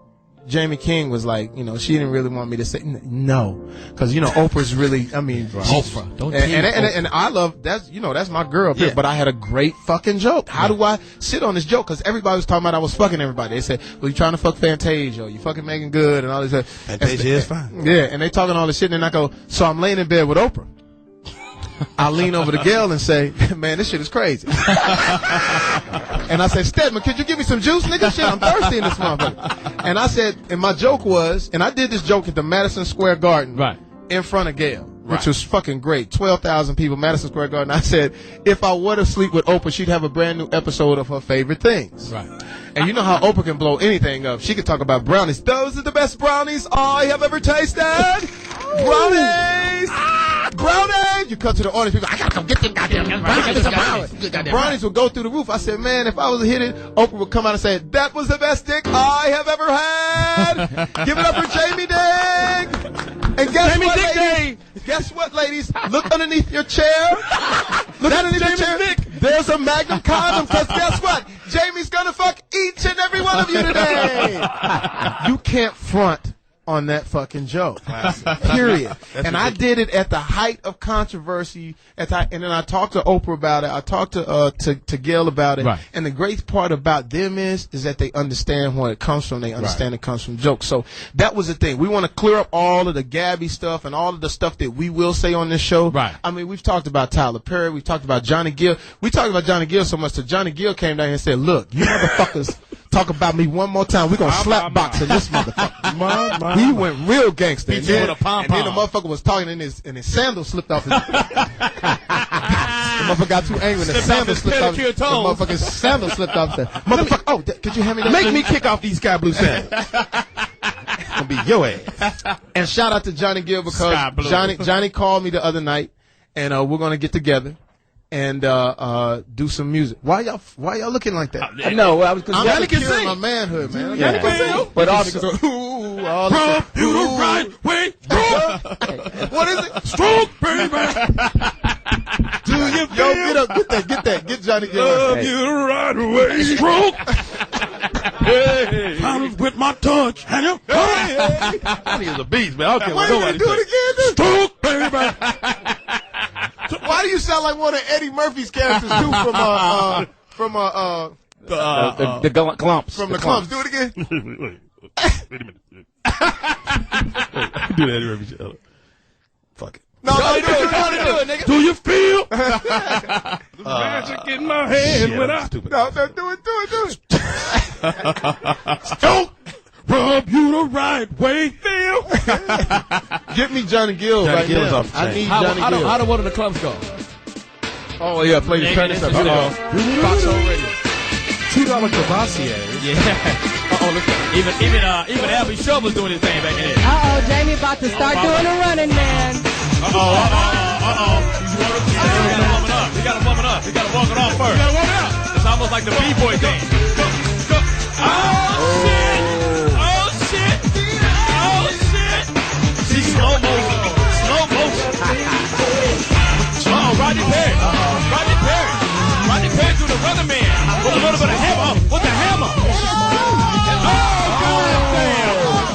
Jamie King, was like, she didn't really want me to say no, because Oprah's really, Oprah, don't and I love that's that's my girl, but I had a great fucking joke. How do I sit on this joke? Because everybody was talking about I was fucking everybody. They said, "Well, you trying to fuck Fantasia? You fucking Megan Good and all this." Fantasia is fine. Yeah, and they talking all this shit, and then I go, so I'm laying in bed with Oprah. I lean over to Gail and say, "Man, this shit is crazy." And I said, "Stedman, could you give me some juice, nigga? Shit, I'm thirsty in this motherfucker." And I said, and my joke was, and I did this joke at the Madison Square Garden, in front of Gail, which was fucking great. 12,000 people, Madison Square Garden. I said, if I were to sleep with Oprah, she'd have a brand new episode of her favorite things. Right. And you know how Oprah can blow anything up. She can talk about brownies. Those are the best brownies I have ever tasted. Brownies! Brownies! You come to the audience, people, I gotta come get them goddamn brownies. Brownies will go through the roof. I said, man, if I was a hit it, Oprah would come out and say, that was the best dick I have ever had. Give it up for Jamie Dick. And guess what, ladies? Look underneath your chair. Look underneath your chair. Dick. There's a Magnum condom, because guess what? Jamie's gonna fuck each and every one of you today. You can't front on that fucking joke. Period. And I did it at the height of controversy. And then I talked to Oprah about it. I talked to Gail about it. Right. And the great part about them is that they understand where it comes from. They understand it comes from jokes. So that was the thing. We want to clear up all of the Gabby stuff and all of the stuff that we will say on this show. Right. I mean, we've talked about Tyler Perry. We've talked about Johnny Gill. We talked about Johnny Gill so much that Johnny Gill came down here and said, look, you motherfuckers talk about me one more time, we gonna slap box in this motherfucker. He went real gangster. And then the motherfucker was talking and his sandal slipped off his The motherfucker got too angry and the sandal slipped off his motherfucker's sandal slipped off the motherfucker. Oh, could you hand me that? Make me kick off these sky blue sandals. Gonna be your ass. And shout out to Johnny Gill because Johnny called me the other night and we're gonna get together and do some music. Why y'all looking like that? No, I was I'm securing my manhood, man. Yeah. Can sing. But also, You the right way. what is it? Stroke, baby. Do you feel? Yo, get that. Get Johnny Gill. You the right way. Stroke. Hey. I'm with my touch. And you. Johnny is a beast, man. I don't care what nobody do it again. Stroke, baby. Why do you sound like one of Eddie Murphy's characters too from the Clumps. From the Clumps. Do it again. Wait a minute. Do that, Eddie Murphy shit. Fuck it. No, do it, nigga. Do you feel the magic in my hand when I stupid? No, do it. Don't rub you the right way, Phil. Get me Johnny Gill right now. Off the chain. I need Johnny Gill. How do one of the clubs go? Oh yeah, play this. Turn this up. Foxxhole Radio. $2 Cavassier. Yeah. Even Albie Shaw was doing his thing back in there. Jamie about to start doing a running man. We gotta warm it up. We gotta walk it off first. It's almost like the B-boy thing. Oh shit! See, slow motion. Rodney Perry. Rodney Perry threw the running man with a little bit of hammer. With the hammer.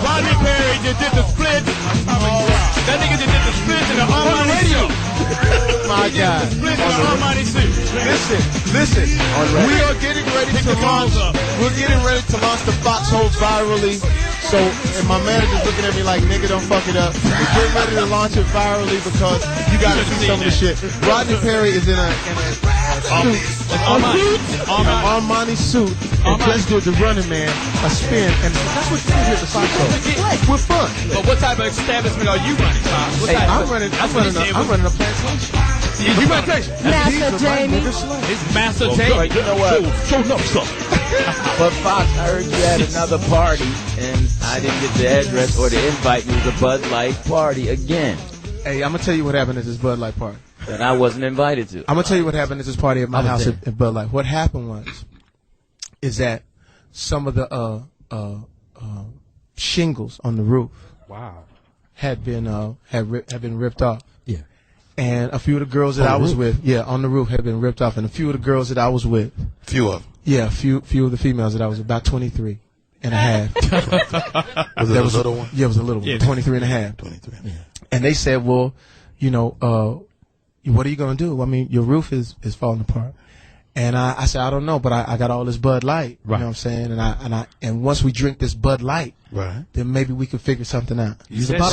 Rodney Perry just did the split. That nigga just did the split in the Armani suit. My God. Split in the Armani suit. Listen. We are getting ready to launch. We're getting ready to launch the Foxxhole virally. So, and my manager's looking at me like, nigga, don't fuck it up. We're getting ready to launch it virally because you gotta see some of the shit. Rodney Perry is in a Armani suit and dressed with the running man, a spin, and that's what you do here at the Foxxhole. We're fun. But what type of establishment are you running, Tom? I'm running a plantation. You plantation. Master Jamie. It's Master Jamie. You know what? Show enough stuff. But Fox, I heard you had another party, and I didn't get the address or the invite. It was a Bud Light party again. Hey, I'm gonna tell you what happened at this Bud Light party. That I wasn't invited to. I'm gonna tell you what happened at this party at my house at Bud Light. What happened is that some of the shingles on the roof, had been ripped off. Yeah. And a few of the girls that I was with, on the roof had been ripped off, and a few of the girls that I was with, Few of them. yeah, few of the females that I was about 23 and a half. Was it a little one? Yeah, it was a little one, 23 and a half. 23. Yeah. And they said, well, you know, what are you going to do? I mean, your roof is falling apart. And I said, I don't know, but I got all this Bud Light. You know what I'm saying? And once we drink this Bud Light, then maybe we can figure something out.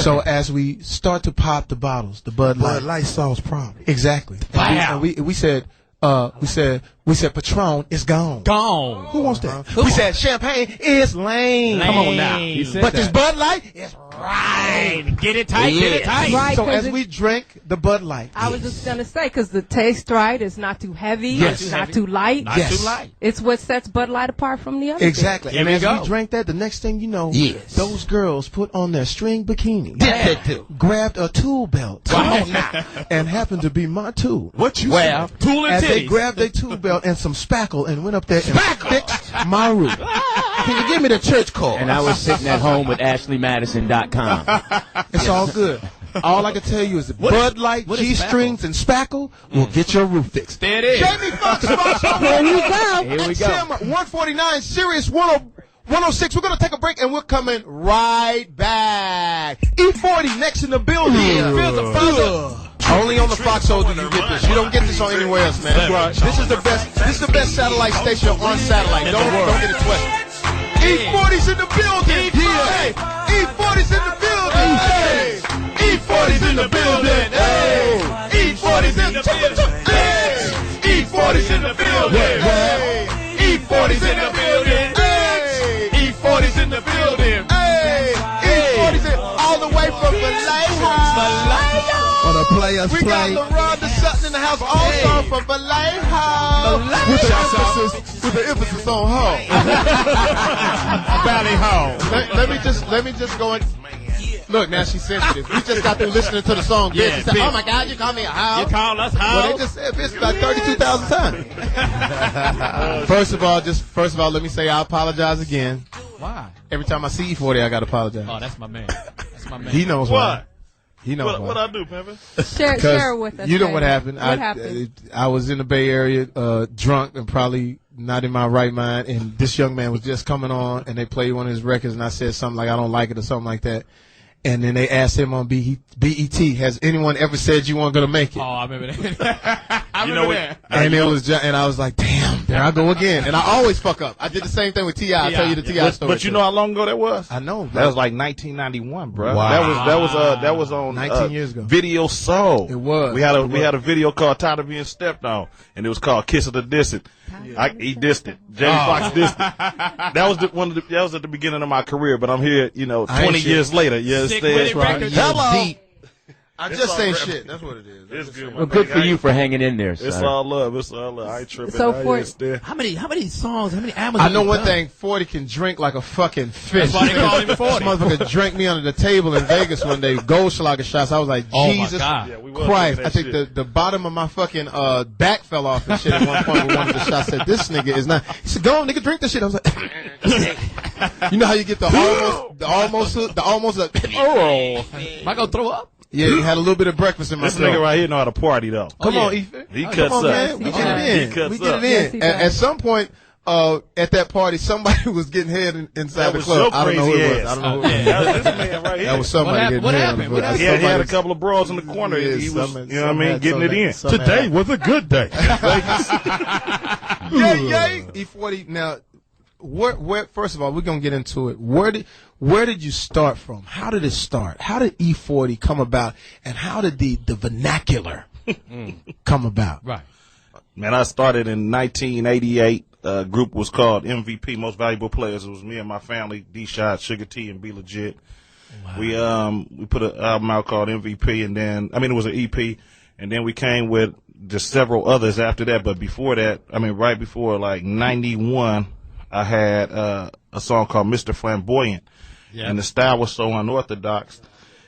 So as we start to pop the bottles, the Bud Light solves problems. Exactly. And we said Patron is gone. Gone. Who wants that? We said champagne is lame. Come on now. But this Bud Light is right. Get it tight. Get it tight. Right, so as we drink the Bud Light, I was just gonna say, because the taste right, it's not too heavy, Yes. it's not too light. Not too light. It's what sets Bud Light apart from the other. exactly. Here And we as go. we drank that, the next thing you know, Yes. those girls put on their string bikinis, Grabbed grabbed a tool belt, and happened to be my tool. What you Well, Tool and As they titties. grabbed their tool belt and some spackle and went up there and fixed my roof. Can you give me the church call? And I was sitting at home with AshleyMadison.com. It's all good. All I can tell you is that Bud Light, what is G-strings, and spackle will get your roof fixed. There it is. Jamie Foxx, Foxxhole There you go. Here we go. XM 149, Sirius 106. We're going to take a break, and we're coming right back. E40 next in the building. Only on the Foxxhole do you get this. You don't get this on anywhere else, man. This is the best satellite station on satellite. Don't get it twisted. E40's in the building. Hey, E40's in the building. Hey, E40's in the building. Hey, E40's in the building. Hey, E40's in the building. Hey, E40's in the building. Hey, On the players we play. Got LeBron the Sutton in the house also from Vallejo. With the emphasis on ho. Valley Ho. Let me just go and look. Now she's sensitive. We just got through listening to the song. Bitch. Yeah, She said, oh my God, you call me a hoe. You call us Well, how? they just said bitch like 32,000 times. First of all, let me say I apologize again. Why? Every time I see E40, I gotta apologize. Oh, that's my man. That's my man. He knows why. He knows What I do, Pimpin'? Share with us. You know what happened. What happened? I was in the Bay Area, drunk and probably not in my right mind, and this young man was just coming on, and they played one of his records, and I said something like, I don't like it, or something like that. And then they asked him on BET, has anyone ever said you weren't going to make it? Oh, I remember that. I remember that. And and I was like, damn, there I go again. And I always fuck up. I did the same thing with T.I. I'll tell you the T.I. story. But you know how long ago that was? I know. That was like 1991, bro. Wow. That was on 19 years ago. Video Soul. It was. We had a video called Tired of Being Stepped On, and it was called Kiss of the Distant. He dissed it. Jamie Foxx dissed it. That was that was at the beginning of my career, but I'm here, 20 years later. You understand? Right. Hello. I just say shit. That's what it is. It's good. Well, good for you for hanging in there, son. It's all love. It's all love. I ain't tripping. So How many songs? How many albums? I know one thing. 40 can drink like a fucking fish. That's why they call him 40. This motherfucker drank me under the table in Vegas one day. Goldschlager shots. I was like, Jesus Christ. I think the bottom of my fucking back fell off and shit at one point with one of the shots. Said, this nigga is not. He said, go on, nigga, drink this shit. I was like, you know how you get the almost like, Am I gonna throw up? yeah, you had a little bit of breakfast in my This nigga right here know how to party though. Come on, yeah. Ethan. He Come cuts on, up. man. We get it in. He cuts We get up. it Yes, in. he At does. some point, at that party, somebody was getting head inside That the was club. your I don't know who it crazy was. I don't know who it was. This man right here. That was somebody getting What head. happened? What He had a couple of bros in the corner. Yeah, He was, some- you know what I mean, some getting had- it in. some had- Today was a good day. Yay! E40. Now, where? First of all, we're gonna get into it. Where did you start from? How did it start? How did E40 come about? And how did the vernacular come about? Right. Man, I started in 1988. Group was called MVP, Most Valuable Players. It was me and my family, D-Shot, Sugar T, and Be Legit. Wow. We put an album out called MVP, and then, it was an EP, and then we came with just several others after that. But before that, right before like 91, I had a song called Mr. Flamboyant. Yeah. And the style was so unorthodox.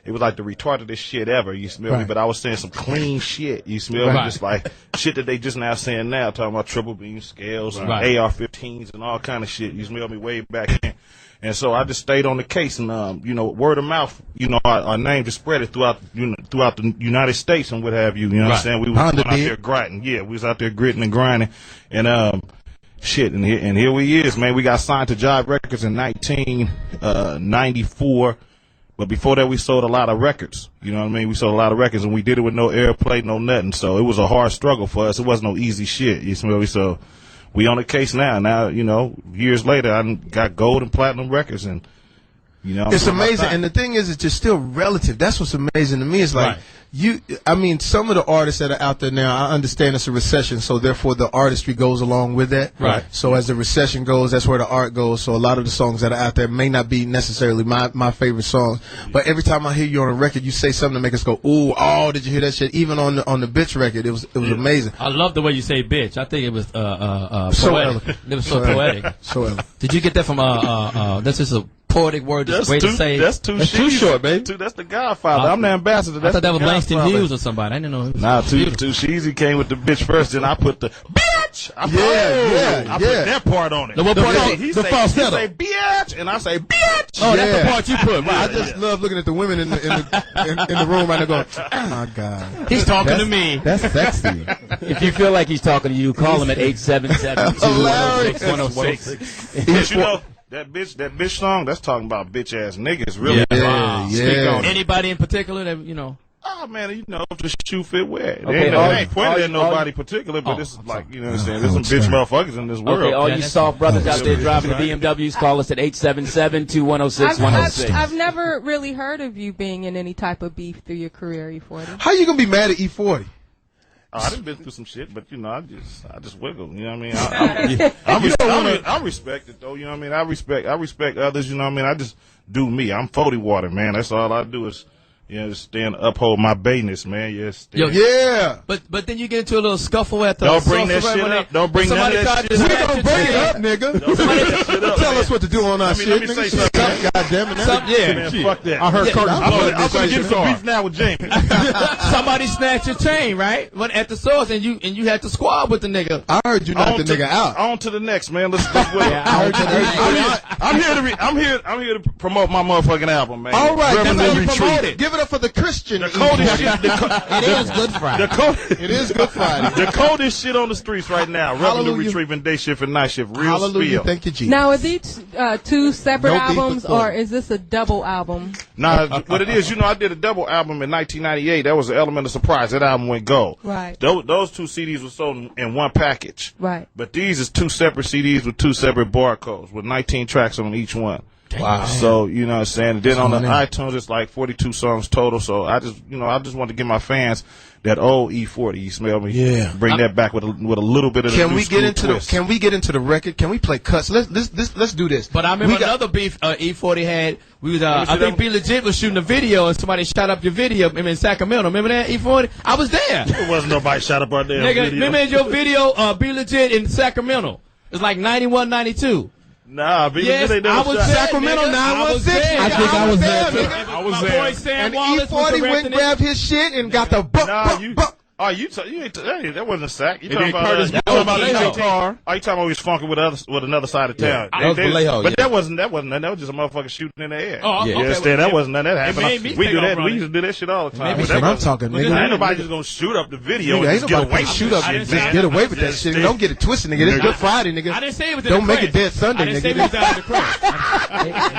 It was like the retardedest shit ever, you smell me? But I was saying some clean shit, you smell me? Just like shit that they just now saying now, talking about triple beam scales and AR-15s and all kind of shit, you smell me, way back then. And so I just stayed on the case, and word of mouth, our name just spread it throughout the United States and what have you. You know what I'm saying? We was out there grinding. Yeah, we was out there gritting and grinding, and shit. And here we is, man. We got signed to Jive Records in 1994. But before that, we sold a lot of records. You know what I mean? We sold a lot of records, and we did it with no airplay, no nothing. So it was a hard struggle for us. It wasn't no easy shit. You smell me? So we on the case now. Now, years later, I got gold and platinum records, and it's amazing. And the thing is, it's just still relative. That's what's amazing to me. It's like some of the artists that are out there now, I understand it's a recession, so therefore the artistry goes along with that. Right. So as the recession goes, that's where the art goes. So a lot of the songs that are out there may not be necessarily my favorite songs, but every time I hear you on a record, you say something to make us go, ooh, oh, did you hear that shit? Even on the Bitch record, it was amazing. I love the way you say bitch. I think it was So poetic. eloquent. It was so poetic. So eloquent. Did you get that from this is a poetic word? That's way to say. That's too short, baby. That's the Godfather. I'm the ambassador. I thought that was Langston Godfather. Hughes or somebody. I didn't know. Nah, too cheesy came with the bitch first, then I put the bitch. I put that part on it. The what part? He The say falsetto. bitch, and I say bitch. Oh, that's the part you put. Right. I just love looking at the women in the room right now going, oh my God. He's talking to me. That's sexy. If you feel like he's talking to you, call him at 877-210-6106. But you know, that bitch song, that's talking about bitch ass niggas, really. Yeah. Anybody in particular that Oh man, the shoe fit wet. Okay, They ain't pointing at nobody particular, but this is like, there's some bitch motherfuckers in this world. Okay, all you soft brothers out there driving the BMWs, call us at 877-210-6106. I've never really heard of you being in any type of beef through your career, E40. How you gonna be mad at E40? I done been through some shit, but I just wiggle. You know what I mean? I respect it though. You know what I mean? I respect others. You know what I mean? I just do me. I'm 40 water, man. That's all I do is You understand? Uphold my bayness, man. Yes. Yo, Yeah. But then you get into a little scuffle at the. Don't bring that shit up. Don't bring none of that shit up. We gonna bring it up, nigga. Tell us what to do on our shit. Let me say something. God damn it. Man, fuck that. I heard Curtis I'm blowing gonna this get shit. some beef now with Jamie. Somebody snatched your chain, right? But at the source, and you had to squab with the nigga. I heard you knock the nigga out. On to the next, man. Let's wait. I'm here to promote my motherfucking album, man. All right, that's how you Retreat. promote it. Give it up for the Christian. The coldest shit. It is Good Friday. It is Good Friday. The coldest shit on the streets right now. Revenue Hallelujah. Retrieving day shift and night shift. Real Hallelujah. spiel. Thank you, Jesus. Now, are these two separate No beef albums, with or Thornton. is this a double album? Nah, what it is, I did a double album in 1998. That was an element of surprise. That album went gold. Right. Those two CDs were sold in one package. Right. But these is two separate CDs with two separate barcodes with 19 tracks on each one. Wow. So, you know what I'm saying? Then on the iTunes, it's like 42 songs total. So I just want to give my fans that old E40. You smell me? Yeah. Bring that back with a little bit of the Can new we school get into twist. Can we get into the record? Can we play cuts? Let's do this. But I remember another beef E40 had. We was I think Be Legit was shooting a video and somebody shot up your video. In Sacramento. Remember that E40? I was there. There wasn't nobody shot up our damn Nigga, video. remember your video Be Legit in Sacramento? It was like 91, 92. Nah, Yes, they never I was shot. there, Sacramento nigga. 916. I think I was there. nigga. I was My there. boy Sam And Wallace was E40 went directing and it. grabbed his shit and got the buck. Hey, that wasn't a sack. You And talking then about Curtis you Blow talking about Vallejo. car? Oh, you talking about he was funking with another side of town? That was Vallejo, But yeah. that wasn't that was just a motherfucker shooting in the air. Oh, You okay, understand? well, That wasn't none of that it made me happened. We take do off that. We running. used to do that shit all the time. That's But what that I'm was- talking, Well, nigga. Ain't nobody just gonna shoot up the video Nigga, and ain't just get nobody away gonna with shoot it. up. I didn't Just say- get away with that shit. Don't get it twisted, nigga. It's Good Friday, nigga. I didn't say it was in Don't the make it crash. Dead Sunday, I didn't say it nigga. was down in the crash.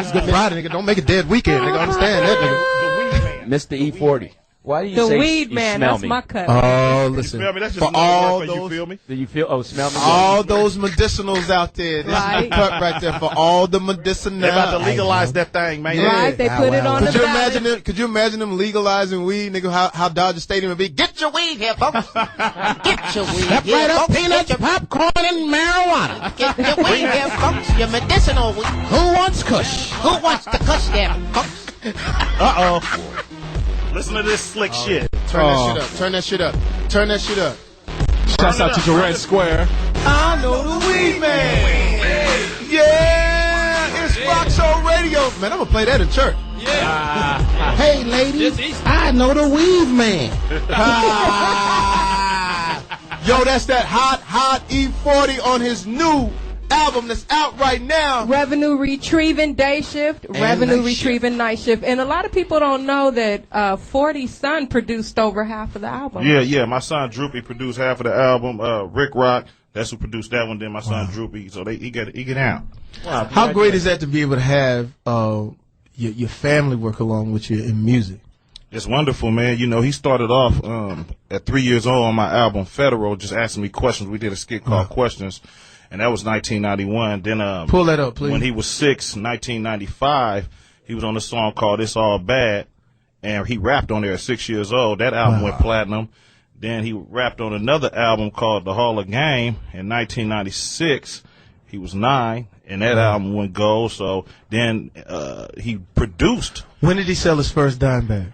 It's Good Friday, nigga. Don't make it Dead Weekend, nigga. Understand that, nigga. Mr. E40. Why do you The say Weed you Man, smell that's me? my cut. Oh, You listen. feel me? That's just For another all word for you those, feel me? Do you feel? Oh, smell me. all those medicinals out there. This is the Right. cut right there for all the medicinals. They about to legalize that thing, man. Right, they put it on the Could you ballot. imagine them? Could you imagine them legalizing weed, nigga? How Dodger Stadium would be? Get your weed here, folks. Get your weed here, Right up, folks. peanuts, popcorn, and marijuana. Get your weed here, folks. Your medicinal weed. Who wants Kush? Who wants the cuss there, folks? Uh-oh. Listen to this slick shit. Turn that shit up. Turn that shit up. Turn that shit up. Shouts out to Durant Square. I know the weed man. Yeah, it's Foxxhole Radio. Man, I'm gonna play that in church. Hey, ladies, Just eat. I know the weave man. Yo, that's that hot E40 on his new album that's out right now. Revenue Retrieving Day Shift, Revenue Night Retrieving Night Shift. And a lot of people don't know that 40's son produced over half of the album. Yeah. My son Droopy produced half of the album. Rick Rock, that's who produced that one. Then my son Droopy, so he get out. How great is that to be able to have your family work along with you in music? It's wonderful, man. He started off at 3 years old on my album Federal, just asking me questions. We did a skit called Questions, and that was 1991. Then Pull that up, please. when he was 6, 1995, he was on a song called It's All Bad, and he rapped on there at 6 years old. That album went platinum. Then he rapped on another album called The Hall of Game in 1996. He was 9, and that album went gold. So then he produced. When did he sell his first dime bag?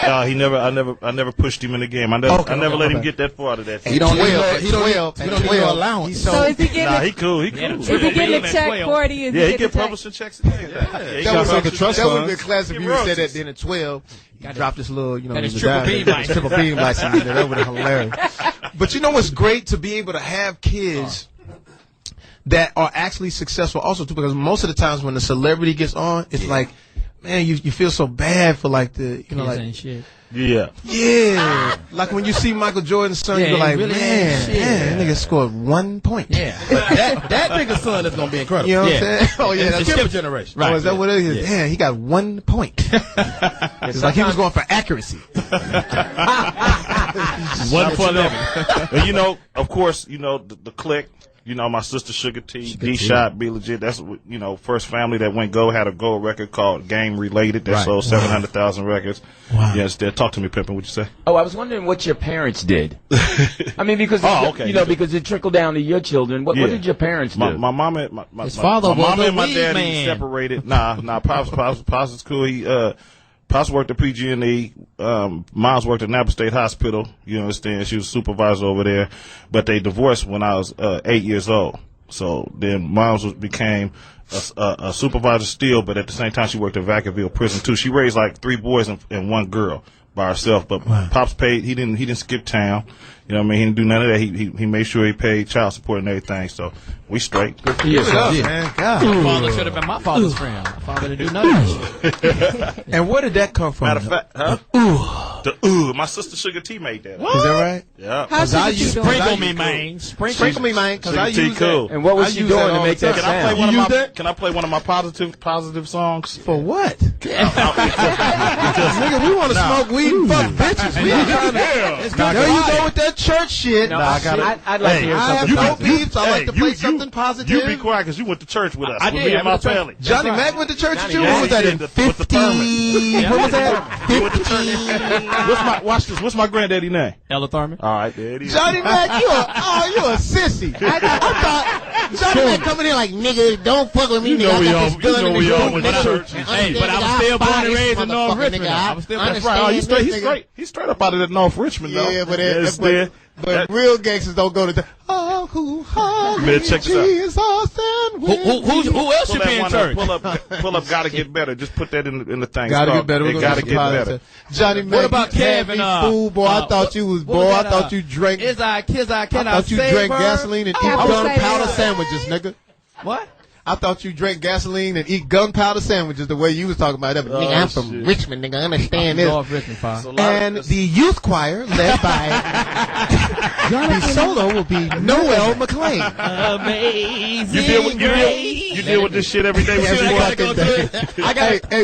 I never pushed him in the game. I never let him get that far out of that. He don't need no, he don't 12, need, he don't need no allowance. So is he getting Nah, he cool. He cool. is he getting a check, 40? Is Yeah, he getting get a check? publishing checks. Yeah, he That got would publishing have been classic if you said that then at 12. He dropped this little, That is the triple dime. beam license. Triple beam license. That would have been hilarious. But you know what's great to be able to have kids that are actually successful also too, because most of the times when the celebrity gets on, it's like, man, you feel so bad for like the, like, ain't shit. Yeah. like when you see Michael Jordan's son, Yeah, you're like, he really man, ain't shit. that nigga scored 1 point. Yeah. But that nigga's son is gonna be incredible. You know what Yeah. I'm saying? Oh yeah, It's that's skip generation. Oh, is that what it is? Yeah, he got 1 point. It's like he was going for accuracy. 1 for 11. And of course, the clique. My sister Sugar T, D-Shot, Be Legit. That's first family that went gold, had a gold record called Game Related that sold 700,000 records. Wow. Yes, talk to me, Pimpin'. What'd you say? Oh, I was wondering what your parents did. I mean, because okay. because it trickled down to your children. What did your parents do? My mom and my His father was mom a and my weed daddy man. separated. Nah, Pops is cool. Pops worked at PG&E. Mom's worked at Napa State Hospital. You understand? She was a supervisor over there. But they divorced when I was 8 years old. So then Mom's became a supervisor still, but at the same time she worked at Vacaville Prison too. She raised like 3 boys and 1 girl by herself. But Pops paid. He didn't skip town. You know what I mean? He didn't do none of that. He made sure he paid child support and everything. So we straight. Good for you, man. God. My father should have been my father's friend. My father didn't do none of that. And where did that come from? Matter of fact, huh? My sister Sugar T made that. Is that right? Yeah. How's I you use doing? Sprinkle me, man. Sprinkle me, man, because I Sugar T use cool. that. And what was she doing to make that Can I play sound? one of You my? use that? Can I play one of my positive songs? For what? Nigga, we want to smoke weed and fuck bitches. We ain't trying to. There you go with that church shit. No, I'd like to hear I have something no positive. beefs. I like to play something positive. You be quiet because you went to church with us. I with did. me and my family. Johnny Mack went to church with you? Yeah, What was that he in did, with the 50? What was that? You went to church. Watch this. What's my granddaddy name? Ella Thurman. All right, there it is. Johnny Mack, you a sissy. I thought Johnny Mack coming in like, nigga, don't fuck with me, You know nigga. we I got all- this gun you know in we this all room, went to nigga. church. Hey, but I was still born and raised in North Richmond. I was still That's right. Oh, he's straight up out of that North Richmond, though. Yeah, but it's there. but real gangsters don't go to the. Oh, Man, check this out. Jesus and Who else should be in church? Pull up, gotta get better. Just put that in the thing. Gotta get better. It gotta get better. Johnny Mack, about you had Kevin, me fool, boy. I thought you was boy. I thought you drank. Is I kiss I I cannot thought you drank gasoline and eat I would say gunpowder that. sandwiches, nigga. What? I thought you drank gasoline and eat gunpowder sandwiches the way you was talking about that. But nigga, I'm from shit. Richmond, nigga. I understand this. North Richmond, fine. And the youth choir, led by the solo, will be Noel McLean. Amazing. You deal with this shit every day. With Every this fucking boy. day.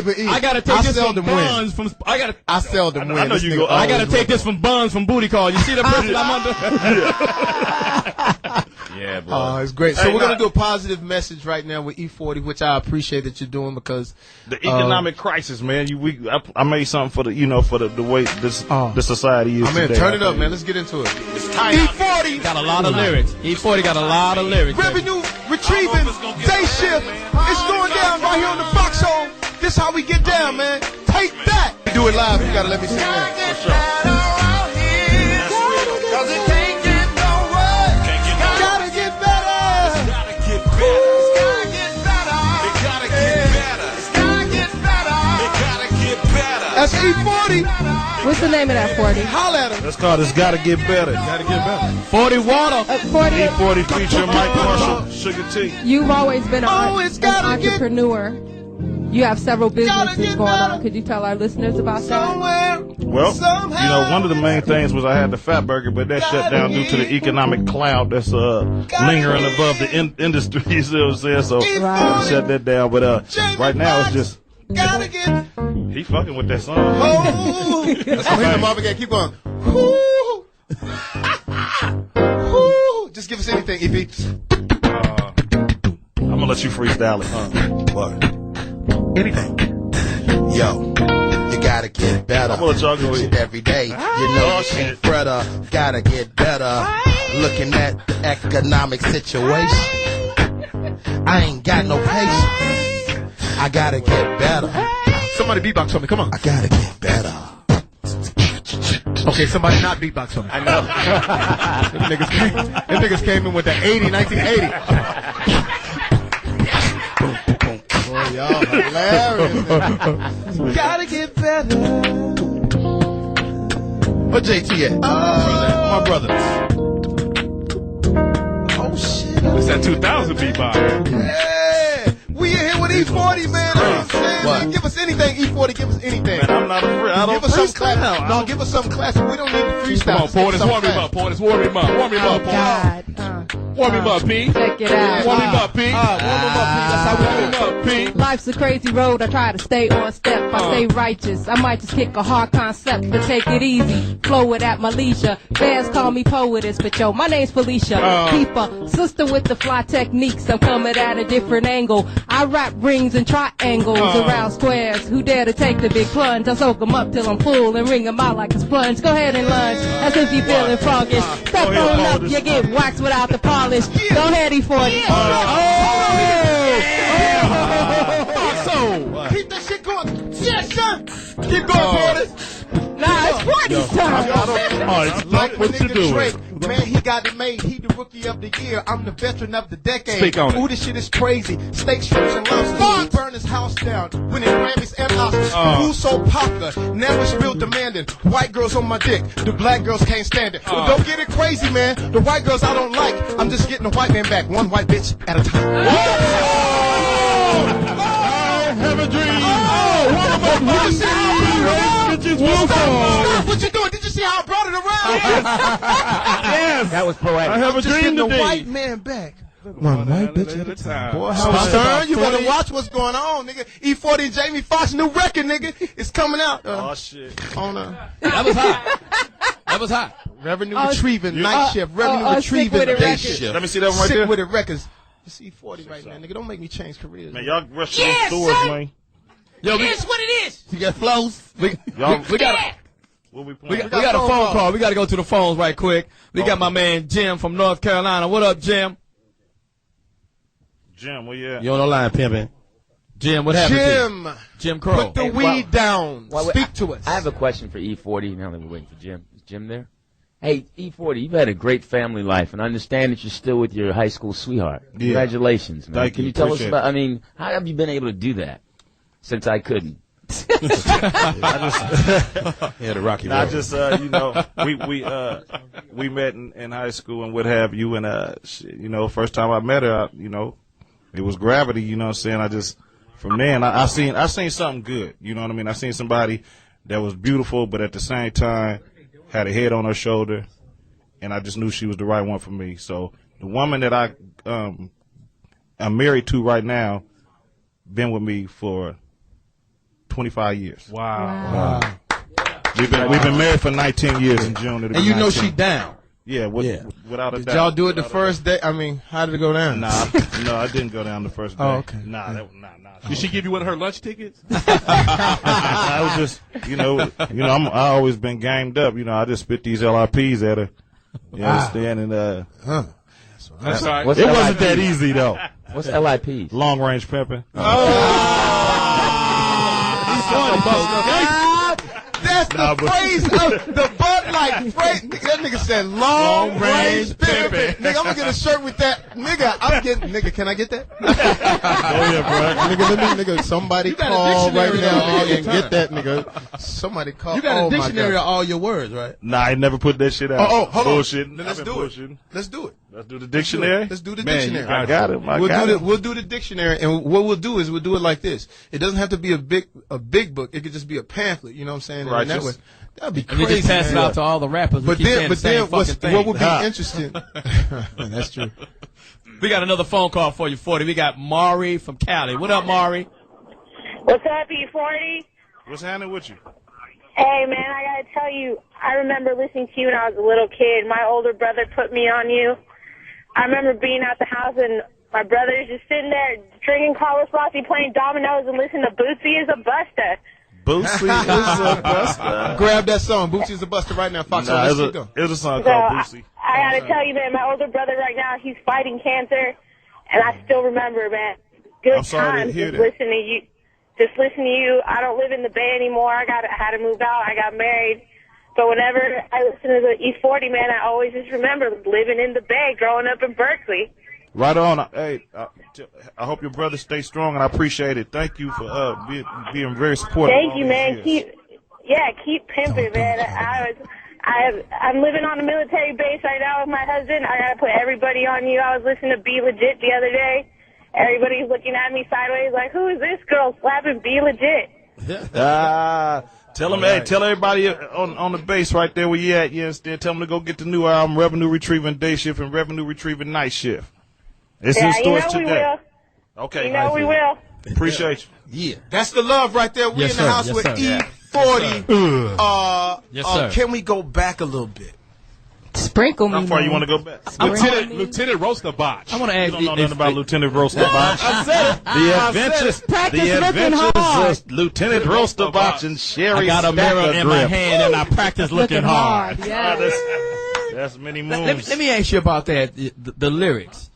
But I gotta take this from seldom win. Buns from. I seldom win. I know This you nigga go- I gotta always take this from Buns from Booty Call. You see the person I'm under? Yeah, boy. Oh, it's great. So Hey, we're going nah. to do a positive message right now with E40, which I appreciate that you're doing because The economic crisis, man. I made something for the way the society is I mean, today. turn it up, man. Let's get into it. It's tight. E40 Got a lot of lyrics. E40 got a lot of lyrics. revenue retrieving day shift. It's going down right here on the Foxxhole. This how we get down, man. Take that. Do it live. You got to let me sing that. For sure. Gotta get better. That's E40. What's the name of that 40? Holla at him. That's called It's Gotta Get Better. Gotta get better. 40 water. 40. E40 feature Mike Marshall, Sugar T. You've always been It's an gotta get entrepreneur. You have several businesses get going better. on. Could you tell our listeners about that? Somewhere. Well, Somehow. one of the main things was I had the Fat Burger, but that shut down due to the economic cloud that's lingering above the industry. You see what I'm saying? So Right. shut that down. But right now it's just Gotta get. he fucking with that song. Oh. Let's go hit them up again. Keep going. Woo. Woo. Just give us anything, EP. I'm gonna let you freestyle it. What? Anything. Yo, you gotta get better. I'm gonna let y'all go Shit ahead. every day. You know you can't better. Gotta get better. Looking at the economic situation. I ain't got no patience. I gotta get better. Somebody beatbox for me. Come on. I gotta get better. Okay, somebody not beatbox for me. I know. Them niggas came in with the 1980. Boy, y'all hilarious. Gotta get better. Where JT at? My brother. Oh shit. It's that 2000 beatbox. Yeah. We in here with E40, man. What? Give us anything, E40. Give us anything. Man, I'm not a free. I don't Give us some freestyle. classic. No, give us some classic. We don't need the freestyle. Come on, Poetess, warm him up, Poetess, warm him up, warm him Oh, up, Poetess. God. Warm him up, P. Check it out. Warm him up, P. Warm him up, P. That's how we Warm do him it. up, P. Life's a crazy road. I try to stay on step. I stay righteous. I might just kick a hard concept, but take it easy. Flow it at my leisure. Fans call me Poetess, but yo, my name's Felicia. Keeper, sister with the fly techniques. I'm coming at a different angle. I wrap rings and triangles around squares. Who dare to take the big plunge? I soak them up till I'm full and wring them out like a sponge. Go ahead and lunge as if you feeling froggish. Step on up, you get waxed without the polish. Go ahead, E40. Keep that shit going. Yes, sir. Keep going, Poetess. Nah, it's Rodney's time. It's like what you doing. Drake, man, he got it made. He the rookie of the year. I'm the veteran of the decade. Speak on it. Ooh, this shit is crazy. Steak, strips, and lobsters. Burn his house down. Winning Grammys and Oscars. Who's so popular? Now it's real demanding. White girls on my dick. The black girls can't stand it. But don't get it crazy, man. The white girls I don't like. I'm just getting the white man back. One white bitch at a time. I have a dream. Stop. What you doing? Did you see how I brought it around? Yes. That was poetic. I have a Just dream getting the today. white man back. One white bitch at a time. Boy, Stop. Stern, you better watch what's going on, nigga. E40 and Jamie Foxx new record, nigga. It's coming out. Oh shit. On That was hot. That was hot. Revenue Retrieving Night Shift. Revenue Retrieving Day Shift. Let me see that one right Sick there. with it records. It's E40 right now, nigga. Don't make me change careers. Man, y'all rush to those stores, man. Yo, It is what it is. you got flows. We got What we we playing? got a phone call. We got to go to the phones right quick. We got my man Jim from North Carolina. What up, Jim? Jim, where you at? You on the line, pimping. Jim, what happened to Jim, you? Jim Crow. put the weed down. Speak to us. I have a question for E40. Now that we're waiting for Jim. Is Jim there? Hey, E40, you've had a great family life, and I understand that you're still with your high school sweetheart. Yeah. Congratulations, man. Thank Can you. you tell us Appreciate about, I mean, how have you been able to do that since I couldn't? He had a rocky road. I just, you know, we met in high school and what have you, and you know, first time I met her, you know, it was gravity. You know what I'm saying? From then, I seen something good. You know what I mean? I seen somebody that was beautiful, but at the same time had a head on her shoulder, and I just knew she was the right one for me. So the woman that I'm married to right now, been with me for 25 years. Wow. We've been married for 19 years in June. And you know she down. Yeah, without a doubt. Did y'all do it the first day? I mean, how did it go down? Nah, no, I didn't go down the first day. Oh, okay. Nah. Did she give you one of her lunch tickets? I was just, you know, I always been gamed up. You know, I just spit these LIPs at her. You understand? And That's right. What's it LIP? wasn't that easy though. What's LIP? Long range pimping. That's the phrase of the Bud Light phrase. That nigga said long range pimpin'. Nigga, I'm gonna get a shirt with that. Nigga, can I get that? Oh yeah, bro. Nigga, somebody call right now and get that, nigga. Somebody call. You got a dictionary of of all your words, right? Nah, I never put that shit out. Oh, hold on. Bullshitting. Then let's I've been do it. bullshitting. Let's do it. Let's do the dictionary. Let's do the Man, dictionary. I got it. We'll do the dictionary, and what we'll do is we'll do it like this. It doesn't have to be a big book. It could just be a pamphlet. You know what I'm saying? Right, And that just- way, that'd be And you crazy. just pass it man. out to all the rappers. But keep saying then, the same what fucking thing. would be interesting? That's true. We got another phone call for you, 40. We got Maury from Cali. What up, Maury? What's up, E40? What's happening with you? Hey, man, I gotta tell you, I remember listening to you when I was a little kid. My older brother put me on you. I remember being at the house and my brother's just sitting there drinking Carlos Rossi, playing dominoes, and listening to Bootsy is a Buster. Bootsy is a buster. Grab that song. Bootsy is a buster right now. Foxxhole, Nah, let's keep going. it was a song So called Bootsy. I gotta tell you, man, my older brother right now, he's fighting cancer, and I still remember, man, good I'm sorry to times hear just that. listening to you. Just listening to you. I don't live in the Bay anymore. I had to move out. I got married. But whenever I listen to the E40, man, I always just remember living in the Bay, growing up in Berkeley. Right on. Hey, I hope your brother stays strong, and I appreciate it. Thank you for being very supportive. Thank all you, these man. years. Keep pimping, man. I'm living on a military base right now with my husband. I gotta put everybody on you. I was listening to Be Legit the other day. Everybody's looking at me sideways like, who is this girl slapping Be Legit? Tell them, hey, tell everybody on the base right there where you at. You understand? Tell them to go get the new album, Revenue Retrieving Day Shift and Revenue Retrieving Night Shift. It's in stores we today. will. Okay. You know we will. Appreciate you. Yeah. That's the love right there. We Yes, in the sir. house Yes, with sir. E40. Yes, sir. Can we go back a little bit? Sprinkle me. How far you man. want to go back? Lieutenant Roaster Botch. I want to You ask don't know nothing about Lieutenant Roaster Botch. Practice The looking adventures hard. of Lieutenant Roaster Botch and Sherry I got a mirror Stacker in my Grip. hand and I practice looking hard. Yes. That's many moons. Let me ask you about that, the lyrics.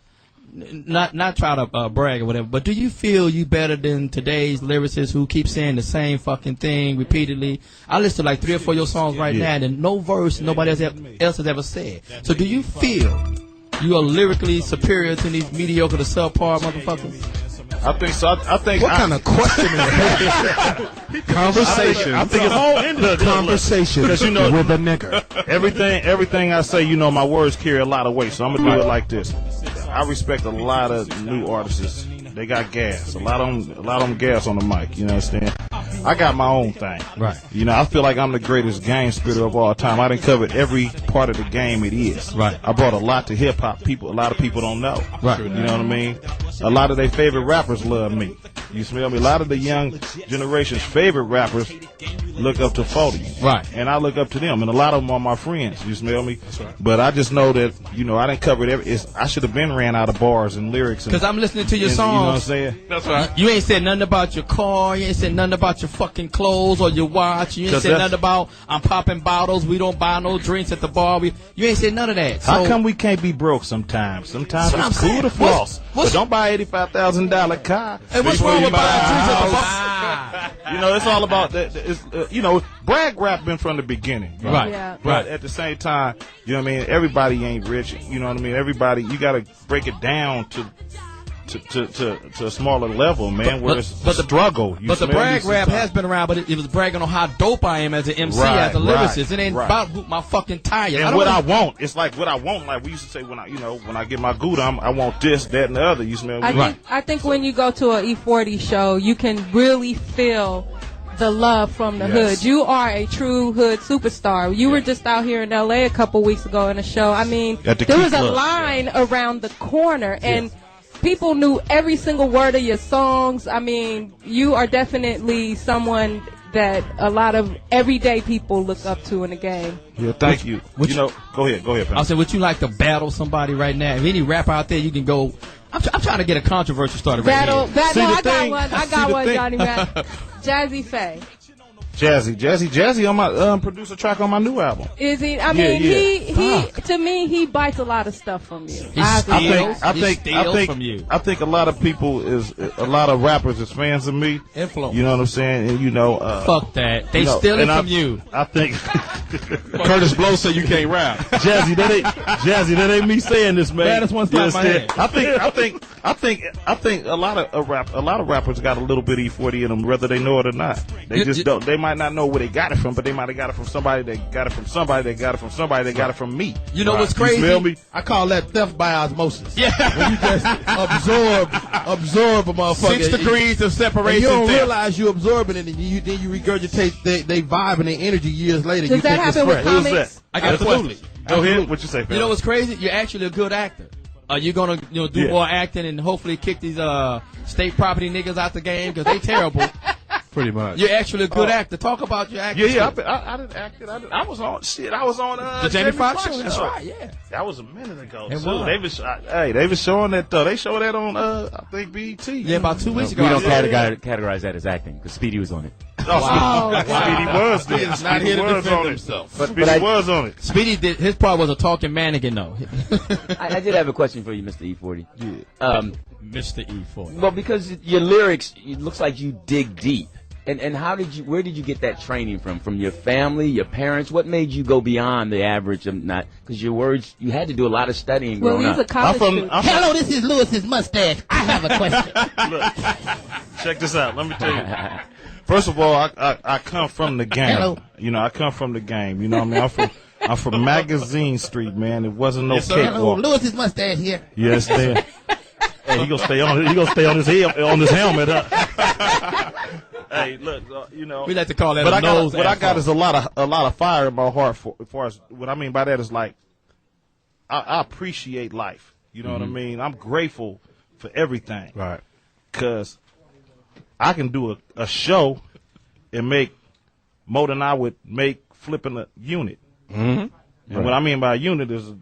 not try to brag or whatever, but do you feel you better than today's lyricists who keep saying the same fucking thing repeatedly? I listen to like 3 or 4 of your songs right now, and no verse nobody else has ever said. So do you feel you are lyrically superior to these mediocre to subpar motherfuckers? I think so. I think what kind of question is that? Conversation. I think it's all in the conversation with a nigger. Everything I say, my words carry a lot of weight. So I'm gonna do it like this. I respect a lot of new artists. They got gas. A lot of them gas on the mic. You understand? I got my own thing. Right. I feel like I'm the greatest game spitter of all time. I done covered every part of the game it is. Right. I brought a lot to hip hop. A lot of people don't know. Right. You know what I mean? A lot of their favorite rappers love me. You smell me? A lot of the young generation's favorite rappers look up to 40. Right. And I look up to them. And a lot of them are my friends. You smell me? That's right. But I just know that, I done covered I should have been ran out of bars and lyrics. Because I'm listening to your songs. You know what I'm saying? That's right. You ain't said nothing about your car. You ain't said nothing about your fucking clothes or your watch. You ain't said nothing about I'm popping bottles. We don't buy no drinks at the bar. You ain't said none of that. So, how come we can't be broke sometimes? Sometimes it's cool to floss. But don't buy $85,000 car. And what's wrong with buying drinks at the bar? It's all about that. Brag rap been from the beginning. Right. Yeah. But at the same time, everybody ain't rich. You know what I mean? Everybody, you got to break it down to a smaller level, man, where it's a struggle. But the brag rap has been around, but it was bragging on how dope I am as an MC, as a lyricist. It ain't about my fucking tires. And I want, it's like what I want. Like we used to say when I get my Gouda, I want this, that, and the other. You smell me? I think when you go to an E40 show, you can really feel the love from the hood. You are a true hood superstar. You were just out here in LA a couple weeks ago in a show. I mean, there was a line around the corner, and people knew every single word of your songs. I mean, you are definitely someone that a lot of everyday people look up to in the game. Yeah, thank you. Go ahead. I said, would you like to battle somebody right now? If any rapper out there, you can go. I'm trying to get a controversy started battle, right here. I got one, Johnny Mack. Jazzy Faye. Jazzy on my produce a track on my new album. Is he? I mean, he to me he bites a lot of stuff from you. I from you. I think a lot of rappers is fans of me. Influence. You know what I'm saying? And fuck that. They stealing from you. I think Curtis Blow said you can't rap. Jazzy, that ain't me saying this, man. Baddest one slap my head. I think a lot of rappers got a little bit E40 in them, whether they know it or not. They just don't. They might not know where they got it from, but they might have got it from somebody. They got it from somebody. They got it from somebody. They got it from me. You know what's crazy? You smell me? I call that theft by osmosis. Yeah. When you just absorb a motherfucker. 6 degrees of separation. And you don't theft. realize you're absorbing it, and then you regurgitate they vibe and their energy years later. Does you that happen with Who's comics? that? I got a question. Go ahead. What you say, You know what's crazy? You're actually a good actor. Are you gonna do more acting and hopefully kick these state property niggas out the game because they terrible? Pretty much. You're actually a good actor. Talk about your acting. Yeah. I didn't act it. I was on shit. I was on the Jamie Foxx show. That's right. Yeah. That was a minute ago. It too. was. They was showing that though. They showed that on I think BET. Yeah, about 2 weeks ago. We don't categorize that as acting because Speedy was on it. Oh, Speedy was there. He's not here to defend himself. But Speedy was on it. Speedy did his part was a talking mannequin though. I did have a question for you, Mr. E40. Yeah. Mr. E40. Well, because your lyrics, it looks like you dig deep. And where did you get that training from? From your family, your parents? What made you go beyond the average of because your words, you had to do a lot of studying growing Well, he's a up. college student. Hello, this is Lewis's mustache. I have a question. Look, check this out. Let me tell you. First of all, I come from the game. Hello. I come from the game. You know what I mean? I'm from Magazine Street, man. It wasn't no Hello, cakewalk. Lewis's mustache here. Yes, there. Hey, he gonna stay on his helmet, huh? Hey, look, we like to call that but a nose. what I got is a lot of fire in my heart. As far as what I mean by that is like, I appreciate life. You know what I mean? I'm grateful for everything. Right. Because I can do a show and make more than I would make flipping a unit. Mm-hmm. And what I mean by a unit is, a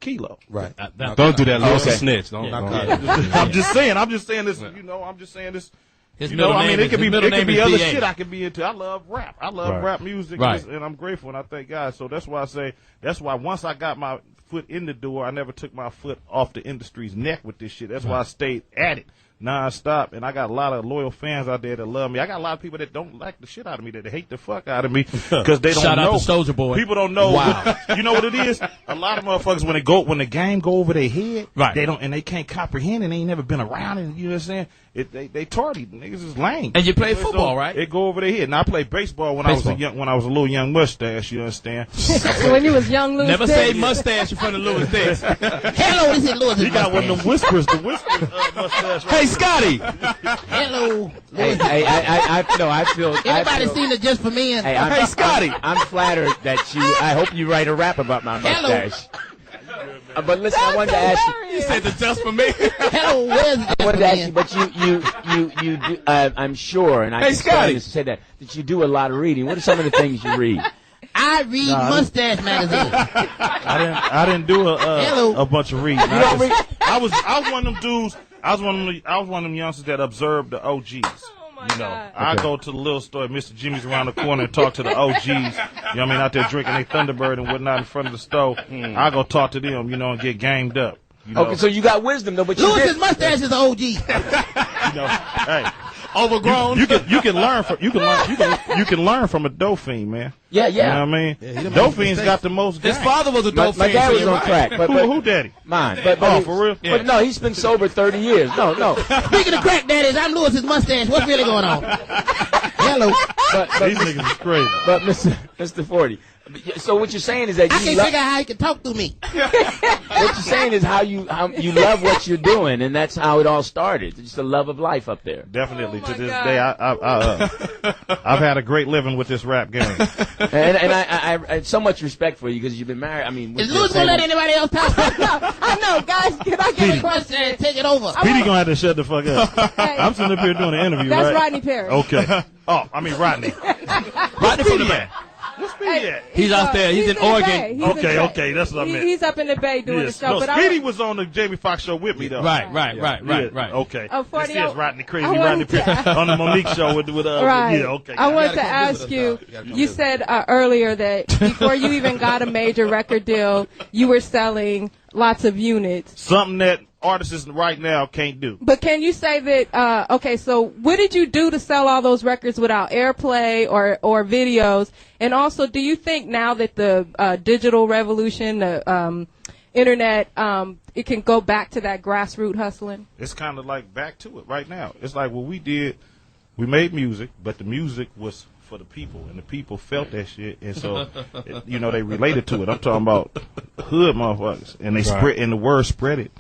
kilo. Right. Don't do that. Lewis Okay. snitch. Don't. I'm just saying this. I'm just saying this. His middle name it could be is other DA. shit I could be into. I love rap. I love rap music, Right. and I'm grateful, and I thank God. So that's why I say that's why once I got my foot in the door. I never took my foot off the industry's neck with this shit. That's why I stayed at it non-stop, and I got a lot of loyal fans out there that love me. I got a lot of people that don't like the shit out of me, that they hate the fuck out of me because they don't Shout know. out to Soulja Boy. People don't know. Wow. You know what it is? A lot of motherfuckers when the game go over their head, right, they don't, and they can't comprehend, and they ain't never been around, and you know what I'm saying? They tardy. Niggas is lame. And you play football, right? It go over their head. And I played baseball when I was a little young mustache. You understand? When you was young, Louis. Never say mustache in front of Louis Dix. Hello, this is Louis. He got one of them whispers, mustache. Right. Hey, Scotty. Hello. I feel. Everybody seen it just for men. Hey, Scotty. I'm flattered that you. I hope you write a rap about my mustache. But listen, I wanted to ask you. You said the just for me. Hello, where's I wanted to ask you, but you do, I'm sure, and I can Scotty, say that you do a lot of reading. What are some of the things you read? I read Mustache magazine. I didn't do a bunch of reading. I was one of them dudes. I was one of them youngsters that observed the OGs. You know, I go to the little store, Mr. Jimmy's around the corner, and talk to the OGs. You know what I mean? Out there drinking their Thunderbird and whatnot in front of the store. I go talk to them, you know, and get gamed up. You know? Okay, so you got wisdom though, but Lewis's mustache is OG. You know, hey, overgrown. You can learn from a dope fiend, man. Yeah. You know what I mean? Dope fiends got the most. His father was a dope fiend. My dad was on crack. But who daddy? Mine. But for real? But no, he's been sober 30 years. No. Speaking of crack daddies, I'm Lewis's mustache. What's really going on? Hello. But these niggas is crazy. But Mr. 40. So what you're saying is that I can't figure out how you can talk to me. What you're saying is how you love what you're doing, and that's how it all started. Just the love of life up there. Definitely. To this day, I've had a great living with this rap game. And I had so much respect for you because you've been married. I mean, is Lewis gonna let anybody else talk? I know, guys. Can I get a question and take it over? Speedy gonna have to shut the fuck up. I'm sitting up here doing an interview. That's right? Rodney Perry. Okay. Oh, I mean Rodney. Rodney from the Mack. Where's Speedy at? He's out there. He's in Oregon. Okay, that's what I meant. He's up in the Bay doing the show. No, but Speedy was on the Jamie Foxx show with me though. Right. Okay. Oh, 40, this is Rodney Crazy Rodney Rodney Perry on the Monique show with right. Yeah, okay. I want to ask you. You said earlier that before you even got a major record deal, you were selling lots of units. Something that artists right now can't do. But can you say that? Okay, so what did you do to sell all those records without airplay or videos? And also, do you think now that the digital revolution, the internet, it can go back to that grassroots hustling? It's kind of like back to it right now. It's like what we did. We made music, but the music was for the people, and the people felt that shit, and so you know they related to it. I'm talking about hood motherfuckers, and they spread, and the word spread it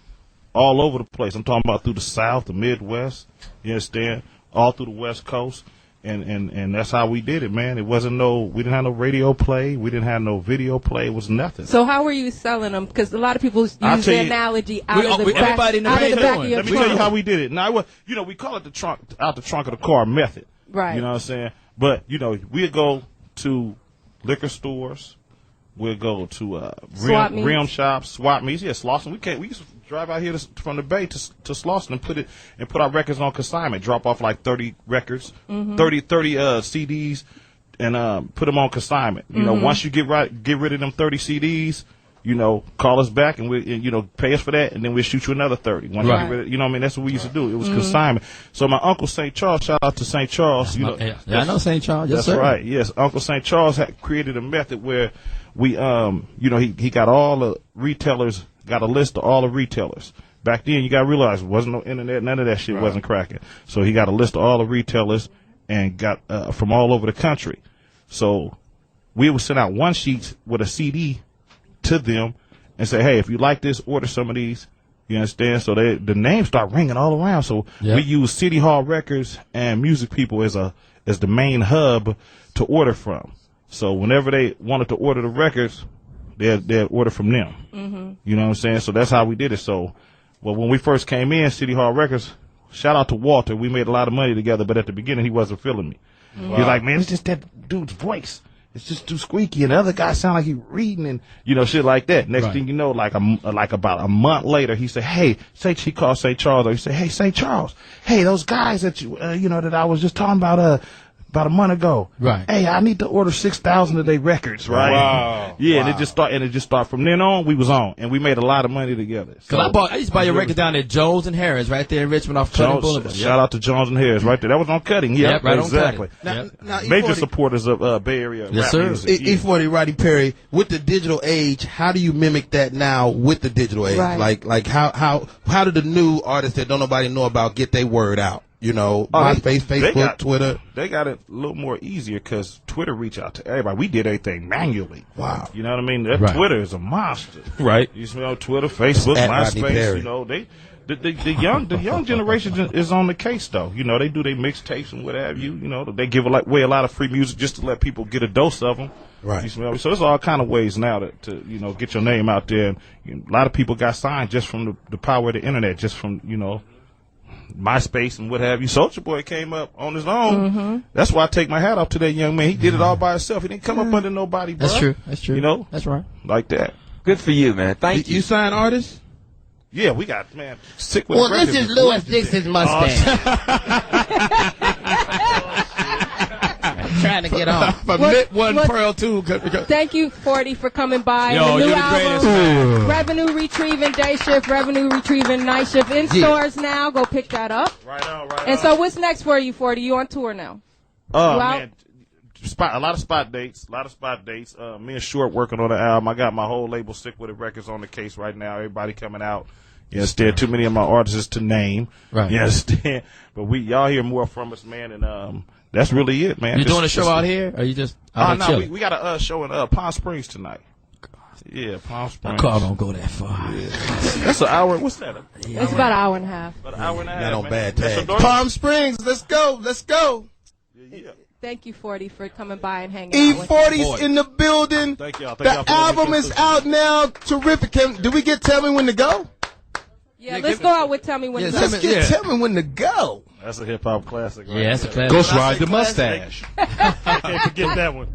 all over the place. I'm talking about through the South, the Midwest, you understand, all through the West Coast, and that's how we did it, man. It wasn't we didn't have no radio play, we didn't have no video play, it was nothing. So how were you selling them? Because a lot of people use the analogy out of the back of your trunk. Let me tell you how we did it. Now, we call it the trunk of the car method. Right. You know what I'm saying? But, we'd go to liquor stores, we'd go to rim shops, swap meets. Yeah, Slauson. We used to drive out here from the Bay to Slauson and put our records on consignment, drop off like 30 records, 30 CDs, and put them on consignment. You know, once you get rid of them 30 CDs, call us back and pay us for that, and then we'll shoot you another 30. Once you get rid of, what I mean? That's what we used to do. It was consignment. So my Uncle St. Charles, shout out to St. Charles. Yeah, I know St. Charles. Yes, that's sir. right. Yes, Uncle St. Charles had created a method where we, he got all the retailers, got a list of all the retailers. Back then, you got to realize there wasn't no internet, none of that shit wasn't cracking. So he got a list of all the retailers and got from all over the country. So we would send out one sheet with a CD to them and say, hey, if you like this, order some of these. You understand? So the names start ringing all around. So we use City Hall Records and Music People as the main hub to order from. So whenever they wanted to order the records, they'd order from them. You know what I'm saying? So that's how we did it. So, when we first came in, City Hall Records, shout out to Walter. We made a lot of money together, but at the beginning, he wasn't feeling me. He was like, man, it's just that dude's voice. It's just too squeaky, and the other guy sound like he reading and shit like that. Next thing you know, like about a month later, he said, "Hey," he called St. Charles. Or he said, "Hey, St. Charles, hey, those guys that that I was just talking about, about a month ago. Right. Hey, I need to order 6,000 of their records, right? Wow. Yeah, and it just started from then on, we was on, and we made a lot of money together. Cause I used to buy your records down at Jones and Harris right there in Richmond off Cutting Boulevard. Shout out to Jones and Harris right there. That was on Cutting. Yep, right exactly. on Cutting. Now, Major E40 supporters of Bay Area Yes, rap sir. music. E40, Rodney Perry, with the digital age, how do you mimic that now with the digital age? Right. Like how do the new artists that don't nobody know about get their word out? You know, MySpace, Facebook, Twitter. They got it a little more easier because Twitter reach out to everybody. We did everything manually. Wow. You know what I mean? That Right. Twitter is a monster. Right. You smell Twitter, Facebook, At Rodney MySpace. Perry. You know, the young generation is on the case though. You know, they do their mixtapes and what have you. You know, they give away a lot of free music just to let people get a dose of them. Right. You smell me? So there's all kind of ways now to you know, get your name out there. And a lot of people got signed just from the power of the internet, just from, you know, MySpace and what have you. Soulja Boy came up on his own. Mm-hmm. That's why I take my hat off to that young man. He did it all by himself. He didn't come up under nobody, bro. That's true. That's true. You know? That's right. Like that. Good for you, man. Thank you. You sign artists? Yeah, we got, man, sick with Well, records. this is Louis Dix's mustache. Trying to get on. But What- one what- Pearl too. Thank you, 40, for coming by. Yo, the new you're the album, greatest, man. Revenue Retrieving Day Shift, Revenue Retrieving Night Shift, in stores now. Go pick that up. Right on, right And on. so what's next for you, 40? You on tour now? Oh, You out? man. A lot of spot dates. Me and Short working on the album. I got my whole label Sick With It Records on the case right now. Everybody coming out. You understand? Too many of my artists to name. Right. You understand? But y'all hear more from us, man, and that's really it, man. You Just- doing a show just- out here? Or you just Oh, out no, chilling? we got a show in Palm Springs tonight. Yeah, Palm Springs. My car don't go that far. That's an hour. What's that? It's about an hour and a half. About an hour and a half. Not on man. bad That's tags. your Palm Springs, let's go. Yeah. Thank you, 40, for coming by and hanging out with us. E40's in the building. Thank y'all. The album is out now. Terrific. Do we get Tell Me When to Go? Yeah, let's go out with Tell Me When to Go. Let's get Tell Me When to Go. That's a hip hop classic. Right Yeah, that's a there. classic. Ghost Ride the Mustache. Can't forget that one.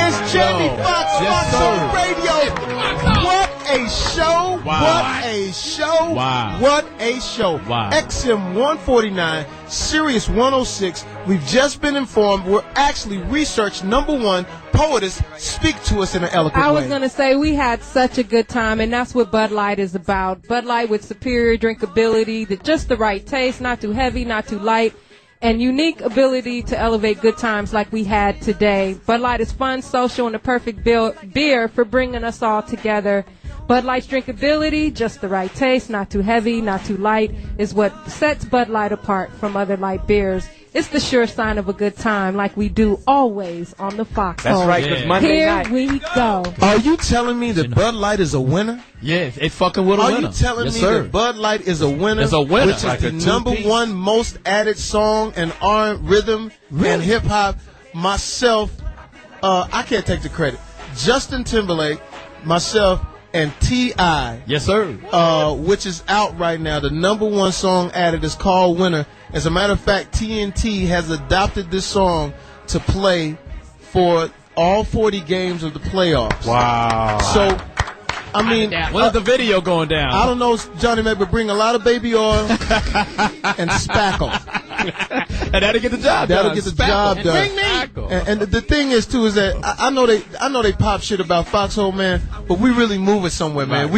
It's Jamie Foxx, Foxxhole Radio. What a show. Wow. What a show. Wow. What a show. Wow. XM 149, Sirius 106. We've just been informed we're actually research #1. Poetess, speak to us in an eloquent I was way. going to say we had such a good time, and that's what Bud Light is about. Bud Light with superior drinkability, just the right taste, not too heavy, not too light, and unique ability to elevate good times like we had today. Bud Light is fun, social, and the perfect beer for bringing us all together. Bud Light's drinkability, just the right taste, not too heavy, not too light, is what sets Bud Light apart from other light beers. It's the sure sign of a good time, like we do always on the Foxxhole. That's right, because Monday Here night. we go. Are you telling me that Bud Light is a winner? Yeah, it fucking with a Are winner. you telling Yes, me sir. that Bud Light is a winner? It's a winner. Which is Like the a two-piece. #1 most added song in rhythm and hip hop. Myself, I can't take the credit. Justin Timberlake, myself, and T.I. Yes, sir. Which is out right now. The #1 song added is called Winner. As a matter of fact, TNT has adopted this song to play for all 40 games of the playoffs. Wow. So, I mean, When's the video going down? I don't know, Johnny Mac, but bring a lot of baby oil and spackle. And that'll get the job done. That'll get the job done. And the thing is too is that I know they pop shit about Foxxhole, man, but we really moving somewhere, man.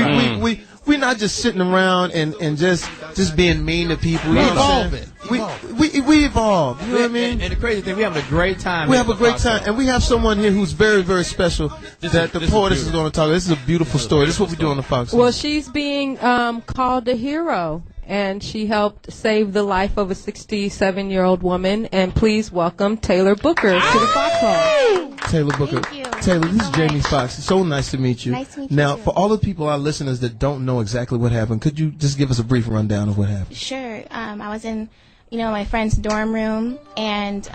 We're not just sitting around and just being mean to people. You know what I'm saying? We evolve. You know what I mean? And the crazy thing, we having a great time. We have a great time, and we have someone here who's very, very special that the poetess is going to talk. This is a beautiful story. This is what we do on the Fox. Well, she's being called a hero, and she helped save the life of a 67-year-old woman. And please welcome Taylor Booker to the Foxxhole. Taylor Booker. Thank you. Taylor, this is Hi. Jamie Foxx. It's so nice to meet you. Nice to meet you, Now, too. for all the people, our listeners that don't know exactly what happened, could you just give us a brief rundown of what happened? Sure. I was in, my friend's dorm room, and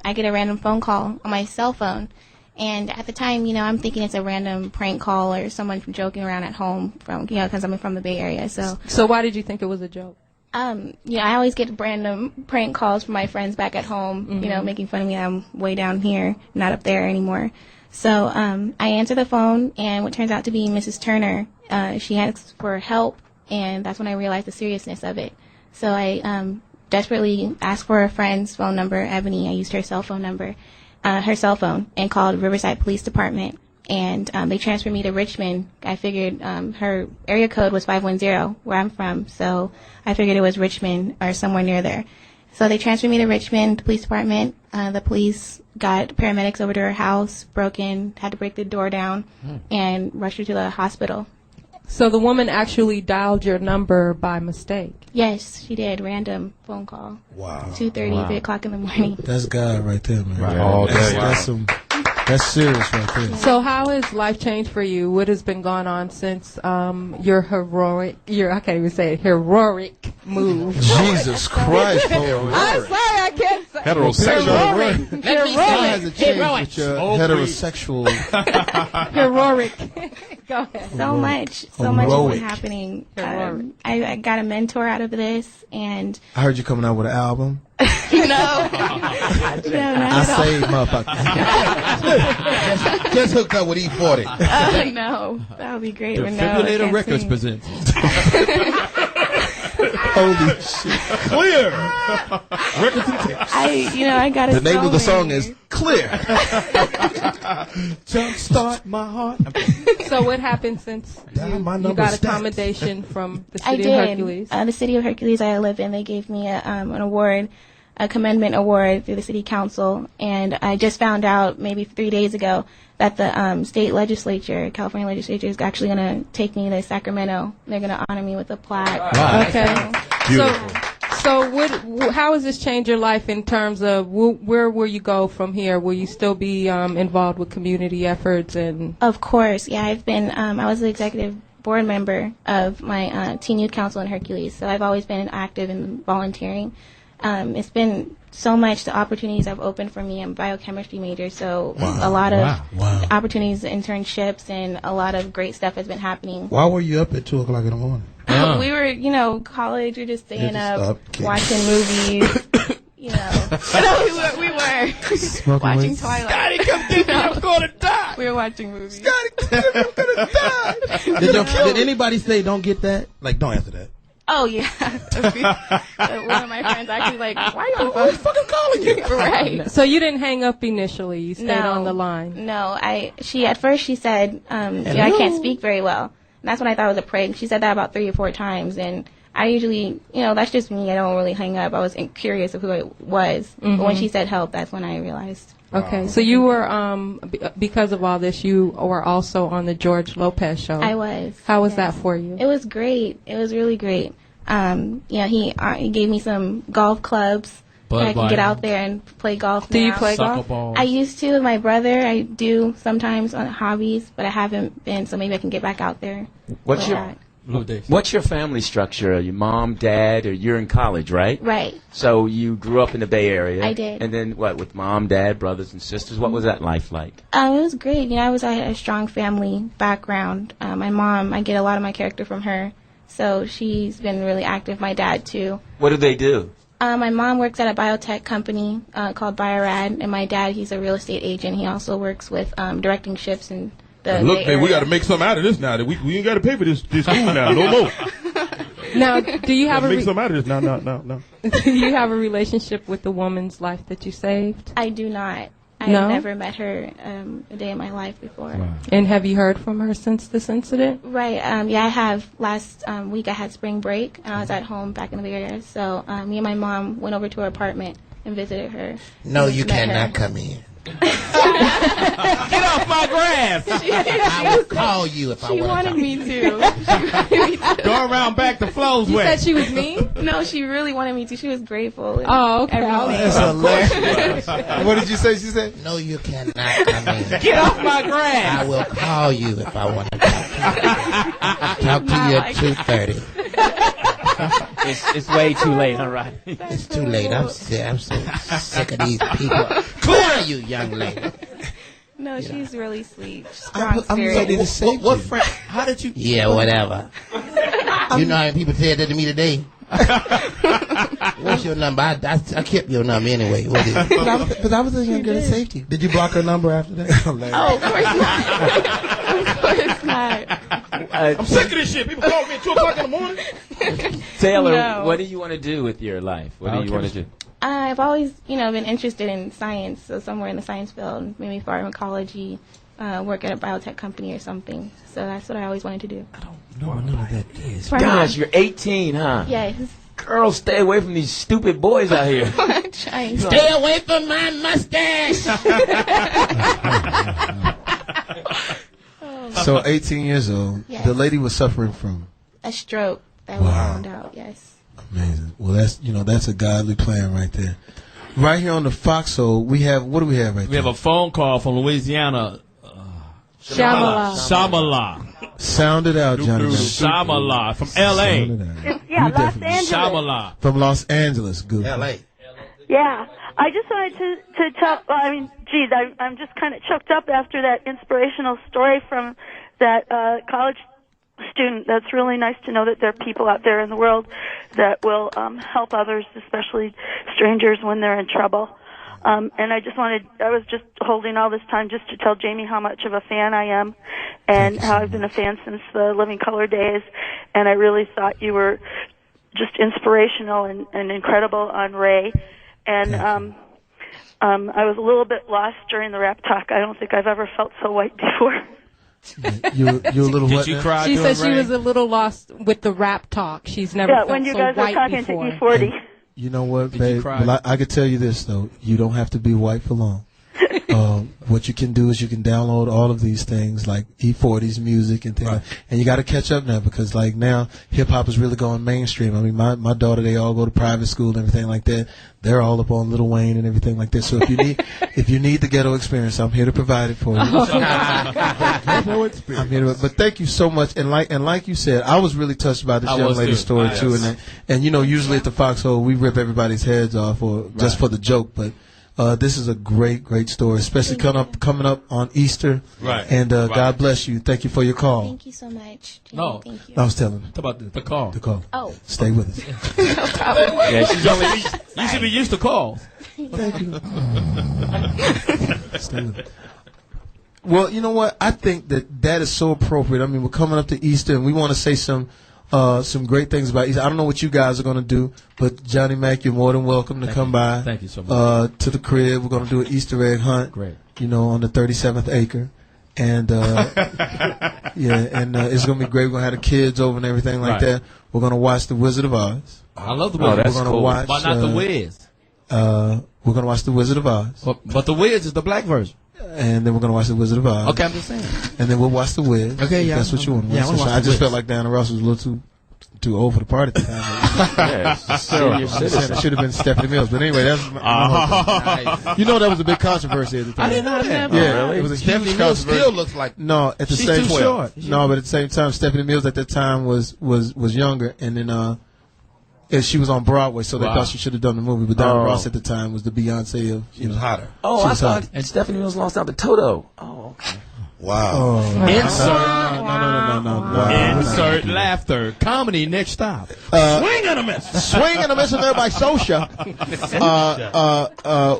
I get a random phone call on my cell phone. And at the time, I'm thinking it's a random prank call or someone joking around at home because I'm from the Bay Area. So why did you think it was a joke? I always get random prank calls from my friends back at home, making fun of me. I'm way down here, not up there anymore. So I answer the phone, and what turns out to be Mrs. Turner. She asks for help, and that's when I realized the seriousness of it. So I desperately asked for a friend's phone number, Ebony. I used her cell phone number, her cell phone, and called Riverside Police Department. And they transferred me to Richmond. I figured her area code was 510, where I'm from, so I figured it was Richmond or somewhere near there. So they transferred me to Richmond Police Department. The police got paramedics over to her house, broke in, had to break the door down, and rushed her to the hospital. So the woman actually dialed your number by mistake? Yes, she did. Random phone call. Wow. 2:30, 3 o'clock in the morning. That's God right there, man. Right. All day. That's serious right there. So how has life changed for you? What has been going on since your heroic move? Jesus Christ. I'm sorry, I can't say. Heterosexual. Has it changed with your heterosexual? Heroic. Go ahead. So much has been happening. I got a mentor out of this, and I heard you coming out with an album. no, I saved motherfuckers. Just hooked up with E40. No, that would be great. Defibrillator Records presents. Holy shit. Clear. Records and tapes. I got The name of the song is Clear. Jumpstart my heart. So what happened since you got accommodation from the city of Hercules? The city of Hercules I live in, they gave me an award, a commendment award through the city council, and I just found out maybe 3 days ago that the state legislature, California legislature, is actually going to take me to Sacramento. They're going to honor me with a plaque. Wow. Okay. So how has this changed your life in terms of where will you go from here? Will you still be involved with community efforts? And Of course, yeah. I've been. I was the executive board member of my teen youth council in Hercules, so I've always been active in volunteering. It's been so much, the opportunities have opened for me. I'm a biochemistry major, so a lot of opportunities, internships, and a lot of great stuff has been happening. Why were you up at 2 o'clock in the morning? We were, college, we were just staying up, watching movies. We were Smoking watching weed. Twilight. Scotty, come get me. I'm going to die. We were watching movies. I'm gonna die. Did anybody say don't get that? Like, don't answer that. Oh, yeah. One of my friends actually why are you fucking calling you? Right. so you didn't hang up initially. You stayed No. on the line. No, at first she said, I can't speak very well. And that's when I thought it was a prank. She said that about 3 or 4 times. And I usually, that's just me. I don't really hang up. I was curious of who it was. Mm-hmm. But when she said help, that's when I realized. Okay, so you were, because of all this, you were also on the George Lopez show. I was. How was that for you? It was great. It was really great. He gave me some golf clubs. I can get out there and play golf. Do now. you play golf? Balls. I used to with my brother. I do sometimes on hobbies, but I haven't been, so maybe I can get back out there. What's your family structure? Your mom, dad, or you're in college, right? Right. So you grew up in the Bay Area. I did. And then what, with mom, dad, brothers, and sisters? What was that life like? It was great. I had a strong family background. My mom, I get a lot of my character from her, so she's been really active. My dad, too. What do they do? My mom works at a biotech company called Biorad, and my dad, he's a real estate agent. He also works with directing ships in the Look, Bay man, we Area. got to make something out of this now. We ain't got to pay for this school now. No more. Now, do you have make something out of this? No. Do you have a relationship with the woman's life that you saved? I do not. I've No? never met her a day in my life before. Wow. And have you heard from her since this incident? Right. I have. Last week I had spring break, and I was at home back in the Bay Area. So me and my mom went over to her apartment and visited her. No, and you met cannot her. come in. Get off my grass. I will call you if I She want to wanted come. me to. Go around back to Flo's You way. said she was mean? No, she really wanted me to. She was grateful. and Oh, okay. everything. That's hilarious. What did you say? She said, No, you cannot come in. Get off my grass. I will call you if I want to talk to you at 2:30. It's way too late, all right. It's too late. I'm so sick of these people. Clear you, young lady. No, she's really sweet. Strong I'm spirit. ready to save What you. friend? How did you? Yeah, whatever. You know how many people said that to me today? What's your number? I kept your number anyway. What is it? Because I was a young girl that saved you. Did you block her number after that? Oh, of course not. Of course not. I'm sick of this shit. People call me at 2 o'clock in the morning. Taylor, No. what do you want to do with your life? What do you want to do? I've always, been interested in science, so somewhere in the science field, maybe pharmacology, work at a biotech company or something. So that's what I always wanted to do. I don't know what none of that is. Gosh, you're 18, huh? Yes. Girls, stay away from these stupid boys out here. I'm trying. Stay away from my mustache. So 18 years old. Yes. The lady was suffering from A stroke that we found out, yes. amazing. Well, that's a godly plan right there. Right here on the Foxxhole, we have, what do we have right We have a phone call from Louisiana. Shamala. Sound it out, Johnny. Shamala from L.A. Sound it out. Yeah, You Los definitely- Angeles. Shamala. From Los Angeles. Good. L.A. Yeah, I just wanted to tell. I mean, geez, I'm just kind of choked up after that inspirational story from that college student. That's really nice to know that there are people out there in the world that will help others, especially strangers, when they're in trouble. And I was just holding all this time just to tell Jamie how much of a fan I am and how I've been a fan since the Living Color days. And I really thought you were just inspirational and incredible on Ray. And I was a little bit lost during the rap talk. I don't think I've ever felt so white before. You're a little Did what you now? cry She during said she rain? was a little lost with the rap talk. She's never Yeah, felt when you so guys were white talking before. to E40. You know what, Did you babe? cry? Well, I could tell you this, though. You don't have to be white for long. What you can do is you can download all of these things like E40's music and things, Right. and you got to catch up now because like now hip hop is really going mainstream. I mean, my daughter, they all go to private school and everything like that. They're all up on Lil Wayne and everything like that. So if you need the ghetto experience, I'm here to provide it for you. I'm here to, but thank you so much. And like you said, I was really touched by this I young was lady's too. story Yes. too. And you know, usually at the Foxxhole we rip everybody's heads off or just for the joke, but. This is a great story, especially coming up on Easter. Right. And Right. God bless you. Thank you for your call. Thank you so much. Jamie. No. Thank you. I was telling Talk about the call. the call. Oh. Stay with us. No problem. Yeah, she's only. You should be used to calls. Thank you. Stay with us. Well, you know what? I think that is so appropriate. I mean, we're coming up to Easter, and we want to say some great things about Easter. I don't know what you guys are going to do, but Johnny Mack, you're more than welcome to come by. Thank you so much. To the crib. We're going to do an Easter egg hunt. Great. You know, on the 37th acre. And, it's going to be great. We're going to have the kids over and everything like Right. that. We're going to watch The Wizard of Oz. I love the Oh, Wiz. that's We're going to cool. watch. Why not the Wiz? We're going to watch The Wizard of Oz. But the Wiz is the black version. And then we're going to watch The Wizard of Oz. Okay, I'm just saying. And then we'll watch The Wiz. Okay, yeah, That's what you want to watch. yeah, I wanna watch I The just Wiz. felt like Diana Ross was a little too old for the party at the time. Yeah, senior I'm saying citizen. it should have been Stephanie Mills. But anyway, that's you know that was a big controversy at the time. I didn't know that. Yeah, really? it was a Stephanie huge Mills controversy. still looks like No, at the She's same too short. No, but at the same time, Stephanie Mills at that time was younger, and then and she was on Broadway, so they Wow. thought she should have done the movie. But Diana Oh. Ross at the time was the Beyonce of she was hotter. Oh, She I was thought hot. and Stephanie Mills lost out to Toto. Oh, okay. Wow. No. Insert laughter. Comedy next stop. Swing and a miss. Swing and a miss, and there by Sosha.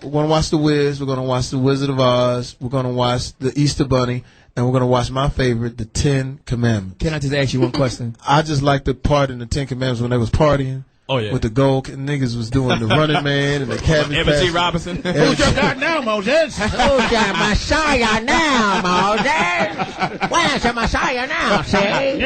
We're gonna watch The Wiz. We're gonna watch The Wizard of Oz. We're gonna watch The Easter Bunny, and we're gonna watch my favorite, The 10 Commandments. Can I just ask you one question? I just like the part in The 10 Commandments when they was partying. Oh, yeah. With the gold niggas was doing the Running Man and the Cabbage M.C. Patch. Robinson. Who's your God now, Moses? Who's your Messiah now, Moses? Where's your Messiah now, see?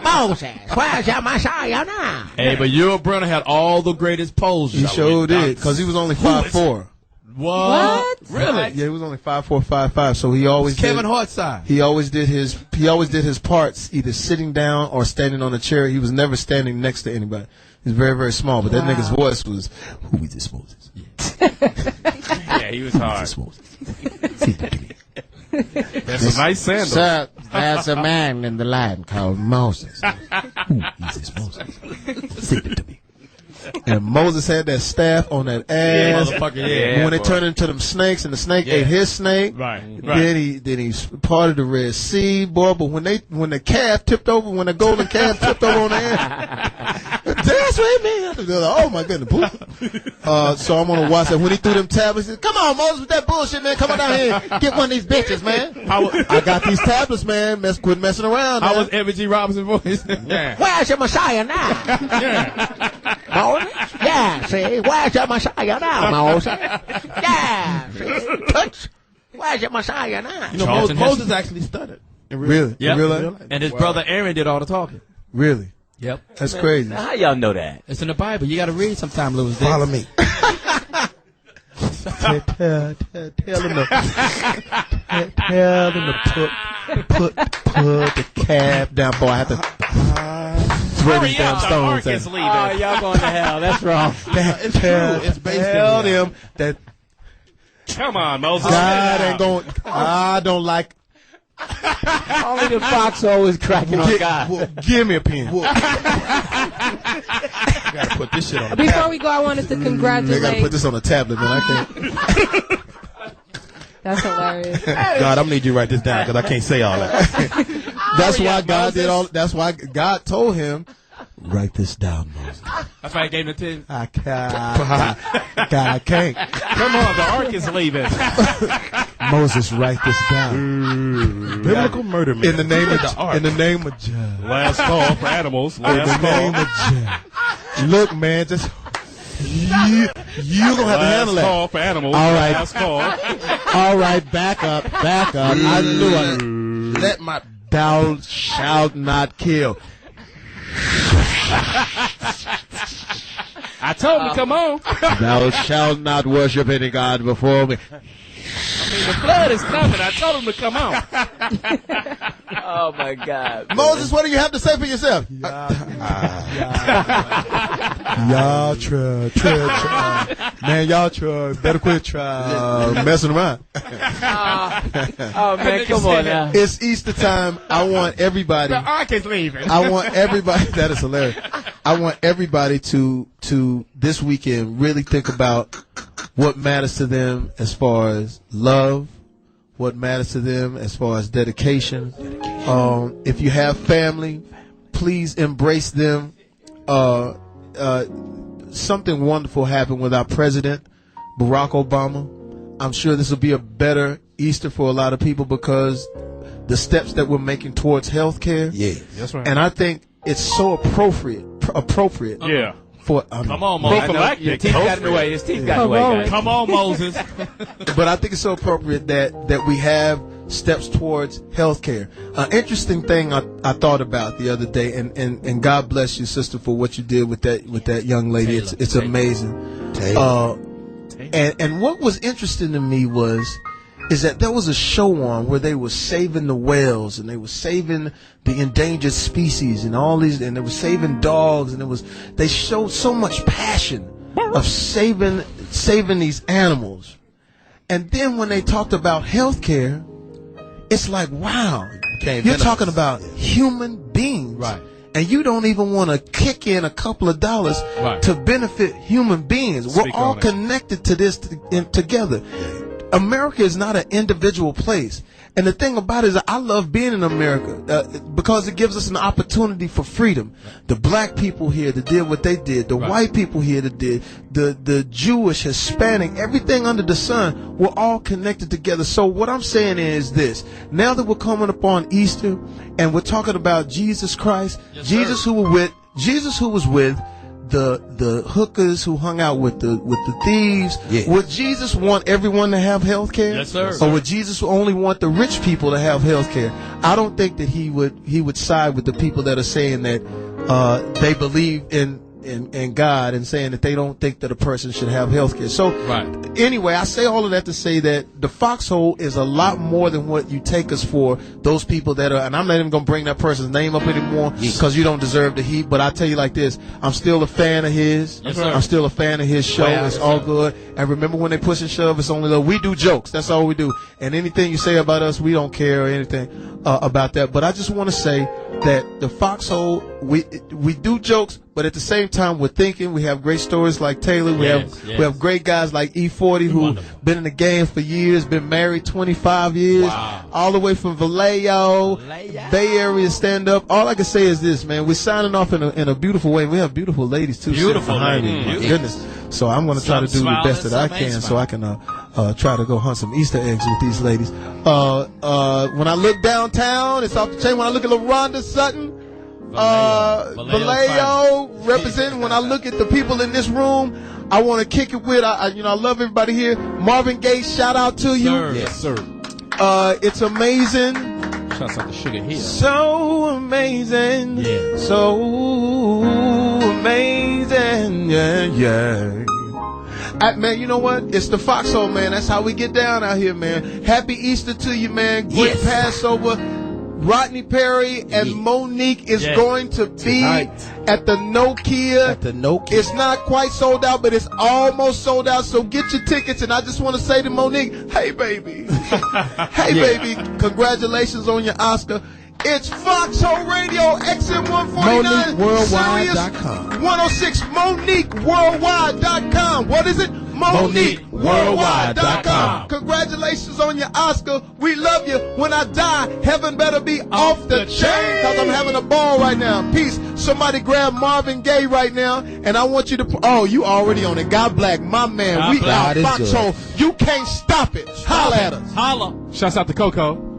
Moses, where's your Messiah now? Hey, but Yul Brynner had all the greatest poses. He sure did, because he was only 5'4". What? Really? Yeah, he was only 5'4", 5'5", so he always Kevin did, Hart side. He always did his parts either sitting down or standing on a chair. He was never standing next to anybody. He's very, very small, but that nigga's voice was, who is this Moses? Yeah, he was hard. That's a nice sandal. Sir, there's a man in the land called Moses. Who is this Moses? Send it to me. And Moses had that staff on that ass. Motherfucker, yeah. When they turned into them snakes, and the snake ate his snake. Right. Then he parted the Red Sea, boy. But when the calf tipped over, when the golden calf tipped over on the ass, Dance with me. Oh my goodness. So I'm gonna watch that. When he threw them tablets, he said, come on, Moses, with that bullshit, man. Come on down here and get one of these bitches, man. I got these tablets, man. Quit messing around. How was Evan G. Robinson voice? Yeah. Where's your Messiah now? Yeah. Moses? Yeah, see? Where's your Messiah now, Moses? Yeah, see? Touch. Where's your Messiah now? You know, Moses actually stuttered. Really? Yep. Really? And his brother Aaron did all the talking. Really? Yep. That's crazy. Now, how y'all know that? It's in the Bible. You got to read sometime, Louis. Follow me. Tell him to put the cab down, boy. I have to throw these damn stones at him. Oh, y'all going to hell. That's wrong. It's true. It's based Tell on them that Come on, Moses. God ain't going. I don't like. Only the Foxxhole is cracking on God. Give me a pen. Gotta put this shit on. Before we go, I want us to They congratulate. gotta put this on a tablet, man. I can't. That's hilarious. God, I'm gonna need you to write this down because I can't say all that. That's why God did all. That's why God told him, write this down, Moses. That's why I gave him the 10. I can't. God, I can't. Come on, the ark is leaving. Moses, write this down. Biblical murder, man. In the name of the ark. in the name of John. Last call for animals. In the name of John. Look, man, just you gonna have to handle Last that. call for animals. All right. Last call. All right, back up. I knew it. Let my Thou shalt not kill. I told him to come on. Thou shalt not worship any god before me. The flood is coming. I told him to come on. Oh, my God. Moses, what do you have to say for yourself? Y'all try. Man, y'all try. Better quit messing around. Oh, man, come on now. It's Easter time. I want everybody. The ark is leaving. I want everybody. That is hilarious. I want everybody to this weekend really think about what matters to them as far as love, what matters to them as far as dedication. If you have family, please embrace them. Something wonderful happened with our president, Barack Obama. I'm sure this will be a better Easter for a lot of people because the steps that we're making towards health care. yeah. That's right. And I think it's so appropriate. Yeah. For Come on, Moses. Your teeth got in the way. His teeth got in the way, guys. Come on, Moses. But I think it's so appropriate that we have steps towards health care. An interesting thing I thought about the other day, and God bless you, sister, for what you did with that young lady. It's amazing. And what was interesting to me is that there was a show on where they were saving the whales and they were saving the endangered species and all these, and they were saving dogs, and they showed so much passion of saving these animals. And then when they talked about healthcare, it's like, wow, you're talking about human beings. Right. And you don't even want to kick in a couple of dollars to benefit human beings. We're all connected to this together. America is not an individual place. And the thing about it is I love being in America because it gives us an opportunity for freedom. The black people here that did what they did, the white people here that did, the Jewish, Hispanic, everything under the sun, we're all connected together. So what I'm saying is this. Now that we're coming up on Easter and we're talking about Jesus Christ, Jesus who was with the hookers who hung out with the thieves. Yeah. Would Jesus want everyone to have health care? Yes, sir. Or would Jesus only want the rich people to have health care? I don't think that he would side with the people that are saying that they believe in God and saying that they don't think that a person should have health care. So anyway, I say all of that to say that the Foxxhole is a lot more than what you take us for. Those people that are, and I'm not even going to bring that person's name up anymore because you don't deserve the heat, but I tell you like this, I'm still a fan of his. Yes, I'm still a fan of his show. It's all good. And remember when they push and shove, it's only we do jokes. That's all we do. And anything you say about us, we don't care or anything about that. But I just want to say that the Foxxhole, we do jokes, But at the same time, we're thinking. We have great stories like Taylor. We have great guys like E40 who been in the game for years, been married 25 years, all the way from Vallejo, Bay Area stand up. All I can say is this, man. We're signing off in a beautiful way. We have beautiful ladies too. Beautiful behind me. My goodness. So I'm going to try to do the best that I can, so I can try to go hunt some Easter eggs with these ladies. When I look downtown, it's off the chain. When I look at LaRonda Sutton. Vallejo representing. When I look at the people in this room, I want to kick it with. I love everybody here. Marvin Gaye, shout out to you. Sir. Yes, sir. It's amazing. Shouts out to Sugar Hill. So amazing. Yeah. So amazing. Yeah. Man, you know what? It's the Foxxhole, man. That's how we get down out here, man. Happy Easter to you, man. Great Passover. Rodney Perry and Monique is going to be at the Nokia. It's not quite sold out, but it's almost sold out. So get your tickets. And I just want to say to Monique, hey, baby. Hey, baby. Congratulations on your Oscar. It's Foxxhole Radio, XM149, MoniqueWorldwide.com. 106, MoniqueWorldwide.com. What is it? MoniqueWorldwide.com. Congratulations on your Oscar. We love you. When I die, heaven better be off the chain, because I'm having a ball right now. Peace. Somebody grab Marvin Gaye right now, and I want you to. Oh, you already on it. God Black, my man. We are Foxxhole. You can't stop it. Holla at us. Holla. Shouts out to Coco.